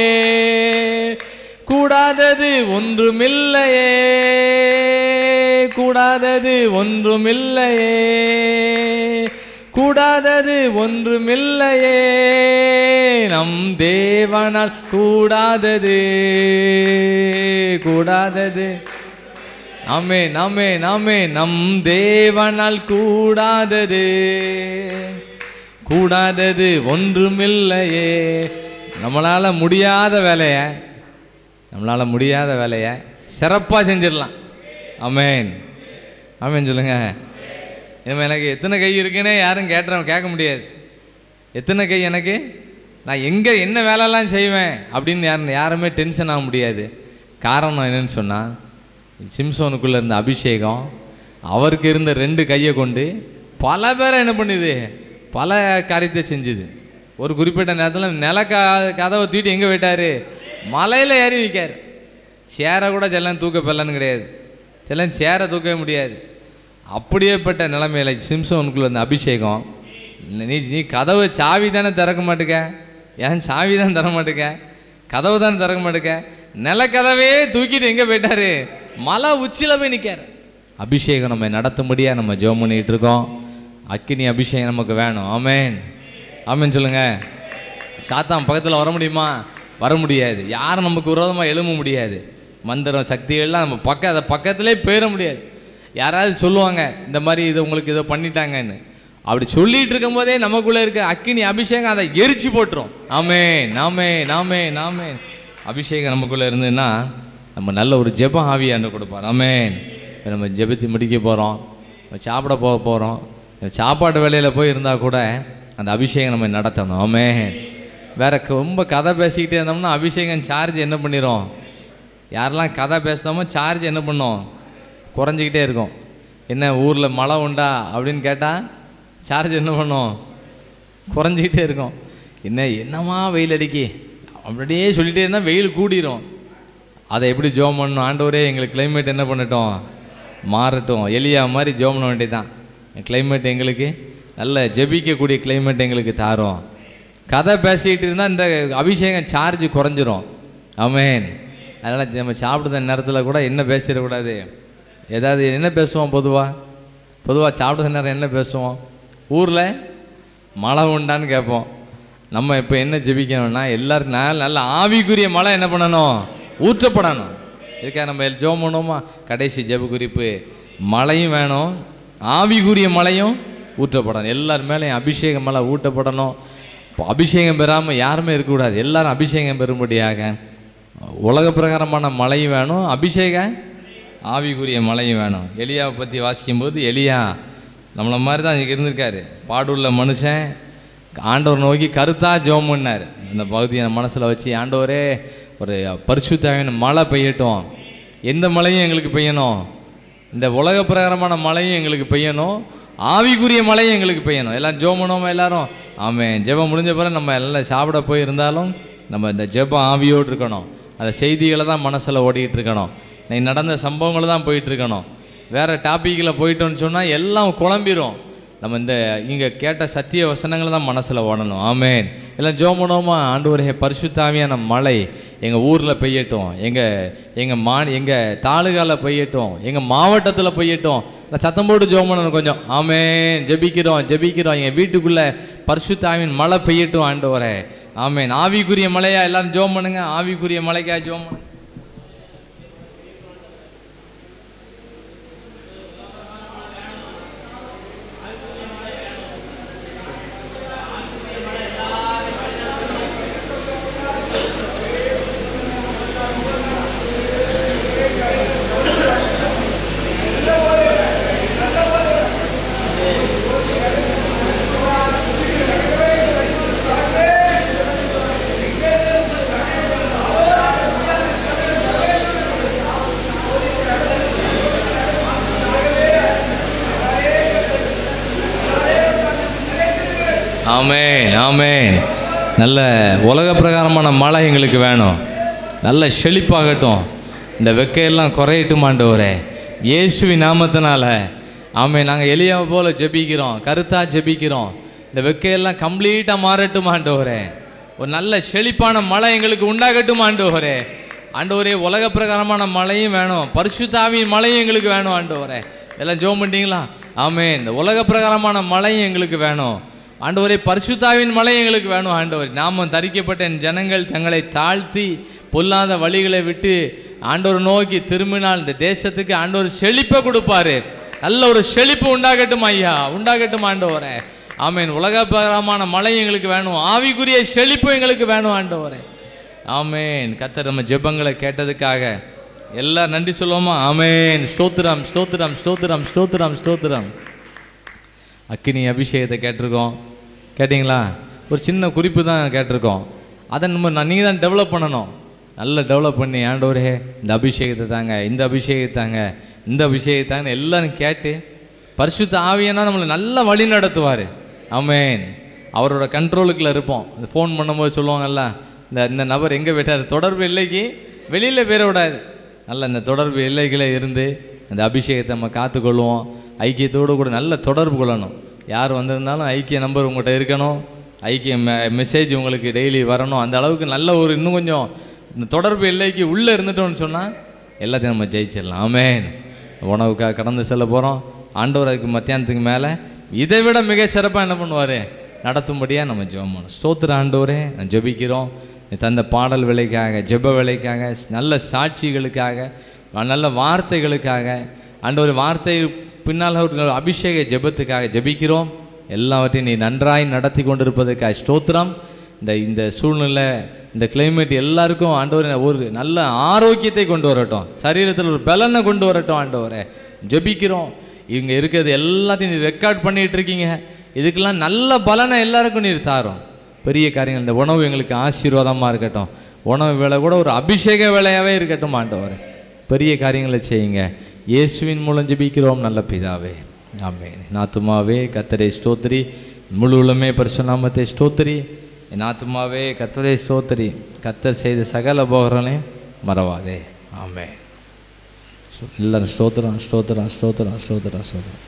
கூடாதது ஒன்றுமில்லையே. கூடாதது ஒன்றுமில்லையே. கூடாதது ஒன்றுமில்லையே. நம் தேவனால் கூடாதது கூடாதது. ஆமென் ஆமென் ஆமென். நம் தேவனால் கூடாதது கூடாதது ஒன்றுமில்லையே. நம்மளால் முடியாத வேலையை சிறப்பாக செஞ்சிடலாம். ஆமென் ஆமென் சொல்லுங்க. எனக்கு எத்தனை கை இருக்குன்னே யாரும் கேட்க முடியாது. எத்தனை கை எனக்கு, நான் எங்கே என்ன வேலைலாம் செய்வேன் அப்படின்னு யாருமே டென்ஷன் ஆக முடியாது. காரணம் என்னன்னு சொன்னால், சிம்சோனுக்குள்ளே இருந்த அபிஷேகம் அவருக்கு இருந்த 2 கையை கொண்டு பல பேரை என்ன பண்ணுது, பல காரியத்தை செஞ்சுது. ஒரு குறிப்பிட்ட நேரத்தில் கதவை தூக்கிட்டு எங்கே போயிட்டார், மலையில் ஏறி நிற்கார். சேரை கூட செல்லம் தூக்க பெல்லன்னு கிடையாது, செல்லம் சேரை தூக்கவே முடியாது. அப்படியேப்பட்ட நிலைமையில் சிம்சோனுக்குள்ள இருந்த அபிஷேகம், நீ கதவை சாவி தானே திறக்க மாட்டேக்க, ஏன் சாவி தான் தர மாட்டேக்க, கதவு தானே திறக்க மாட்டேக்க, நிலக்கதவே தூக்கிட்டு எங்கே போயிட்டாரு, மலை உச்சியில் போய் நிற்கார். அபிஷேகம் நம்ம நடத்தும்படியாக நம்ம ஜெபம் பண்ணிகிட்டு இருக்கோம். அக்கினி அபிஷேகம் நமக்கு வேணும். ஆமென் ஆமென் சொல்லுங்க. சாத்தான் பக்கத்தில் வர முடியுமா? வர முடியாது. யாரும் நமக்கு விரோதமாக எழும்ப முடியாது. மந்திரம் சக்திகள்லாம் நம்ம பக்கத்திலே போயிட முடியாது. யாராவது சொல்லுவாங்க இந்த மாதிரி இது உங்களுக்கு இதை பண்ணிட்டாங்கன்னு, அப்படி சொல்லிகிட்டு இருக்கும்போதே நமக்குள்ளே இருக்க அக்கினி அபிஷேகம் அதை எரிச்சு போட்டுரும். ஆமென் ஆமென் ஆமென் ஆமென். அபிஷேகம் நமக்குள்ளே இருந்ததுன்னா நம்ம நல்ல ஒரு ஜெப ஆவியாண்டு கொடுப்பார். ஆமென். நம்ம ஜெபத்தி முடிக்க போகிறோம், சாப்பிட போகிறோம். சாப்பாட்டு வேலையில் போய் இருந்தால் கூட அந்த அபிஷேகம் நம்ம நடத்தணும். ஆமென். வேற ரொம்ப கதை பேசிக்கிட்டே இருந்தோம்னா அபிஷேகம் சார்ஜ் என்ன பண்ணிடும், யாரெல்லாம் கதை பேசாமல் சார்ஜ் என்ன பண்ணோம், குறைஞ்சிக்கிட்டே இருக்கும். என்ன ஊரில் மழை உண்டா அப்படின்னு கேட்டால் சார்ஜ் என்ன பண்ணோம், குறைஞ்சிக்கிட்டே இருக்கும். என்னம்மா வெயில் அடிக்கி அப்படியே சொல்லிகிட்டே இருந்தால் வெயில் கூடிரும். அதை எப்படி ஜோம் பண்ணணும், ஆண்டவரே எங்களுக்கு கிளைமேட் என்ன பண்ணட்டும், மாறட்டும். எலியா மாதிரி ஜோம் பண்ண வேண்டியதான். கிளைமேட் எங்களுக்கு நல்ல ஜெபிக்கக்கூடிய கிளைமேட் எங்களுக்கு தாரும். கதை பேசிக்கிட்டு இருந்தால் இந்த அபிஷேகம் சார்ஜ் குறைஞ்சிரும். ஆமென். அதனால் நம்ம சாப்பிடுற நேரத்தில் கூட என்ன பேசிடக்கூடாது, ஏதாவது என்ன பேசுவோம், பொதுவாக சாப்பிடுற நேரம் என்ன பேசுவோம், ஊரில் மழை உண்டான்னு கேட்போம். நம்ம இப்போ என்ன ஜெபிக்கணும்னா எல்லாருக்கும் நல்ல ஆவிக்குரிய மழை என்ன பண்ணணும், ஊற்றப்படணும். இதுக்காக நம்ம ஜெபம் பண்ணுவோமா? கடைசி ஜெப குறிப்பு, மழையும் வேணும், ஆவிக்குரிய மழையும் ஊற்றப்படணும். எல்லார் மேலேயும் அபிஷேக மழை ஊற்றப்படணும். இப்போ அபிஷேகம் பெறாமல் யாருமே இருக்கக்கூடாது. எல்லாரும் அபிஷேகம் பெறும்படியாக உலக பிரகாரமான மழையும் வேணும், அபிஷேக ஆவிக்குரிய மழையும் வேணும். எலியாவை பற்றி வாசிக்கும்போது, எலியா நம்மளை மாதிரி தான் இங்கே இருந்திருக்காரு. பாடுள்ள மனுஷன் ஆண்டவர் நோக்கி கருத்தாக ஜெபம் பண்ணார். இந்த பகுதியை மனசில் வச்சு, ஆண்டவரே ஒரு பரிசுத்தாவின் மழை பெய்யட்டும், எந்த மழையும் எங்களுக்கு பெய்யணும், இந்த உலக பிரகாரமான மழையும் எங்களுக்கு பெய்யணும், ஆவிக்குரிய மழையும் எங்களுக்கு பெய்யணும். எல்லாம் ஜெபம் பண்ணுவோமா எல்லாரும்? ஆமென். ஜெபம் முடிஞ்ச பிறகு நம்ம எல்லாம் சாப்பிட போயிருந்தாலும் நம்ம இந்த ஜெபம் ஆவியோடு இருக்கணும். அந்த செய்திகளை தான் மனசில் ஓடிக்கிட்டு இருக்கணும். இன்னைக்கு நடந்த சம்பவங்களை தான் போயிட்டுருக்கணும். வேறு டாப்பிக்கில் போயிட்டோன்னு சொன்னால் எல்லாம் குழம்பிடும். நம்ம இந்த இங்கே கேட்ட சத்திய வசனங்களை தான் மனசில் ஓடணும். ஆமென். எல்லாம் ஜெபம் பண்ணுவோமா? ஆண்டவரே பரிசுத்தாவியான மழை எங்கள் ஊரில் பெய்யட்டும், எங்கள் தாலுகாவில் பெய்யட்டும், எங்கள் மாவட்டத்தில் பெய்யட்டும். நான் சத்தம் போட்டு ஜெபம் பண்ணணும் கொஞ்சம். ஆமென். ஜெபிக்கிறோம். எங்கள் வீட்டுக்குள்ளே பரிசுத்தாவின் மழை பெய்யட்டும் ஆண்டவரே. ஆமென். ஆவிக்குரிய மழையா எல்லாரும் ஜெபம் பண்ணுங்க. ஆவிக்குரிய மழைக்கா ஜெபம் பண்ணுங்க. ஆமென், ஆமென். நல்ல உலக பிரகாரமான மழை எங்களுக்கு வேணும். நல்ல செழிப்பாகட்டும். இந்த வெக்கையெல்லாம் குறையட்டும் ஆண்டவரே, இயேசுவின் நாமத்தினால. ஆமென். நாங்கள் எலியாவை போல ஜெபிக்கிறோம், கருத்தாக ஜெபிக்கிறோம். இந்த வெக்கையெல்லாம் கம்ப்ளீட்டாக மாறட்டும் ஆண்டவரே. ஒரு நல்ல செழிப்பான மழை எங்களுக்கு உண்டாகட்டும் ஆண்டவரே. ஆண்டவரே, உலக பிரகாரமான மழையும் வேணும், பரிசுத்த ஆவியின் மழையும் எங்களுக்கு வேணும் ஆண்டவரே. எல்லாம் ஜெபம் பண்ணிட்டீங்களா? ஆமென். இந்த உலக பிரகாரமான மழையும் எங்களுக்கு வேணும் ஆண்டவரே, பரிசுத்த ஆவியின் மழை எங்களுக்கு வேணும் ஆண்டவரே. நாம தரிக்கப்பட்ட ஜனங்கள் தங்களை தாழ்த்தி பொல்லாத வழிகளை விட்டு ஆண்டவர் நோக்கி திரும்பினால் இந்த தேசத்துக்கு ஆண்டவர் செழிப்பை கொடுப்பாரு. நல்ல ஒரு செழிப்பு உண்டாகட்டும் ஐயா, உண்டாகட்டும் ஆண்டவரே. ஆமென். உலக பிரகாரமான மழை எங்களுக்கு வேணும், ஆவிக்குரிய செழிப்பு எங்களுக்கு வேணும் ஆண்டவரே. ஆமென். கர்த்தர் நம்ம ஜெபங்களை கேட்டதுக்காக எல்லாம் நன்றி சொல்லுவோமா? ஆமென். ஸ்தோத்திரம், ஸ்தோத்திரம், ஸ்தோத்திரம், ஸ்தோத்திரம், ஸ்தோத்திரம். அக்கினி அபிஷேகத்தை கேட்டிருக்கோம், கேட்டிங்களா? ஒரு சின்ன குறிப்பு தான் கேட்டிருக்கோம். அதை நீங்கள் தான் டெவலப் பண்ணணும். நல்லா டெவலப் பண்ணி ஆண்டவரே இந்த அபிஷேகத்தை தாங்க, இந்த அபிஷேகத்தை தாங்க, இந்த அபிஷேகத்தாங்க எல்லாரும் கேட்டு பரிசுத்த ஆவியானா நம்மளை நல்லா வழி நடத்துவார். ஆமென். அவரோட கண்ட்ரோலுக்குள்ளே இருப்போம். ஃபோன் பண்ணும்போது சொல்லுவாங்கல்ல, இந்த நபர் எங்கே போயிட்டார், தொடர்பு இல்லைக்கு வெளியில் பேர விடாது. நல்ல இந்த தொடர்பு எல்லைகளே இருந்து அந்த அபிஷேகத்தை நம்ம காத்துக்கொள்வோம். ஐக்கியத்தோடு கூட நல்ல தொடர்பு கொள்ளணும். யார் வந்திருந்தாலும் ஐக்கிய நம்பர் உங்கள்கிட்ட இருக்கணும், ஐக்கிய மெசேஜ் உங்களுக்கு டெய்லி வரணும். அந்த அளவுக்கு நல்ல ஒரு இன்னும் கொஞ்சம் இந்த தொடர்பு எல்லைக்கு உள்ளே இருந்துட்டோம்னு சொன்னால் எல்லாத்தையும் நம்ம ஜெயிச்சிடலாம். ஆமென். உணவுக்காக கடந்து செல்ல போகிறோம். ஆண்டவர் அதுக்கு மத்தியானத்துக்கு மேலே இதை விட மிக சிறப்பாக என்ன பண்ணுவார், நடத்தும்படியாக நம்ம ஜெபம் பண்ணணும். ஸ்தோத்திர ஆண்டவரே, நான் ஜெபிக்கிறோம். தந்த பாடல் வேலைக்காக, ஜெப வேலைக்காக, நல்ல சாட்சிகளுக்காக, நல்ல வார்த்தைகளுக்காக, ஆண்டவர் வார்த்தை பின்னால் ஒரு அபிஷேக ஜெபத்துக்காக ஜெபிக்கிறோம். எல்லாவற்றையும் நீ நன்றாய் நடத்தி கொண்டிருப்பதற்காக ஸ்தோத்திரம். இந்த சூழ்நிலை, இந்த கிளைமேட் எல்லாருக்கும் ஆண்டவர் ஒரு நல்ல ஆரோக்கியத்தை கொண்டு வரட்டும், சரீரத்தில் ஒரு பலனை கொண்டு வரட்டும் ஆண்டவரே. ஜெபிக்கிறோம். இவங்க இருக்கிறது எல்லாத்தையும் நீ ரெக்கார்ட் பண்ணிகிட்டு இருக்கீங்க. இதுக்கெல்லாம் நல்ல பலனை எல்லாருக்கும் நீர் தாரும். பெரிய காரியங்கள், இந்த உணவு எங்களுக்கு ஆசீர்வாதமாக இருக்கட்டும். உணவு வேலை கூட ஒரு அபிஷேக வேலையாகவே இருக்கட்டும் ஆண்டவரே. பெரிய காரியங்களை செய்யுங்க. இயேசுவின் மூலம் ஜெபிக்கிறோம் நல்ல பிதாவே, ஆமென். என் ஆத்துமாவே கர்த்தரை ஸ்தோத்திரி, முழு உள்ளமே பரிசுத்த நாமத்தை ஸ்தோத்திரி. என் ஆத்துமாவே கர்த்தரை ஸ்தோத்திரி, கர்த்தர் செய்த சகல உபகாரங்களையும் மறவாதே. ஆமென். எல்லாரும் ஸ்தோத்திரம், ஸ்தோத்திரம், ஸ்தோத்திரம், ஸ்தோத்திரம், ஸ்தோத்திரம்.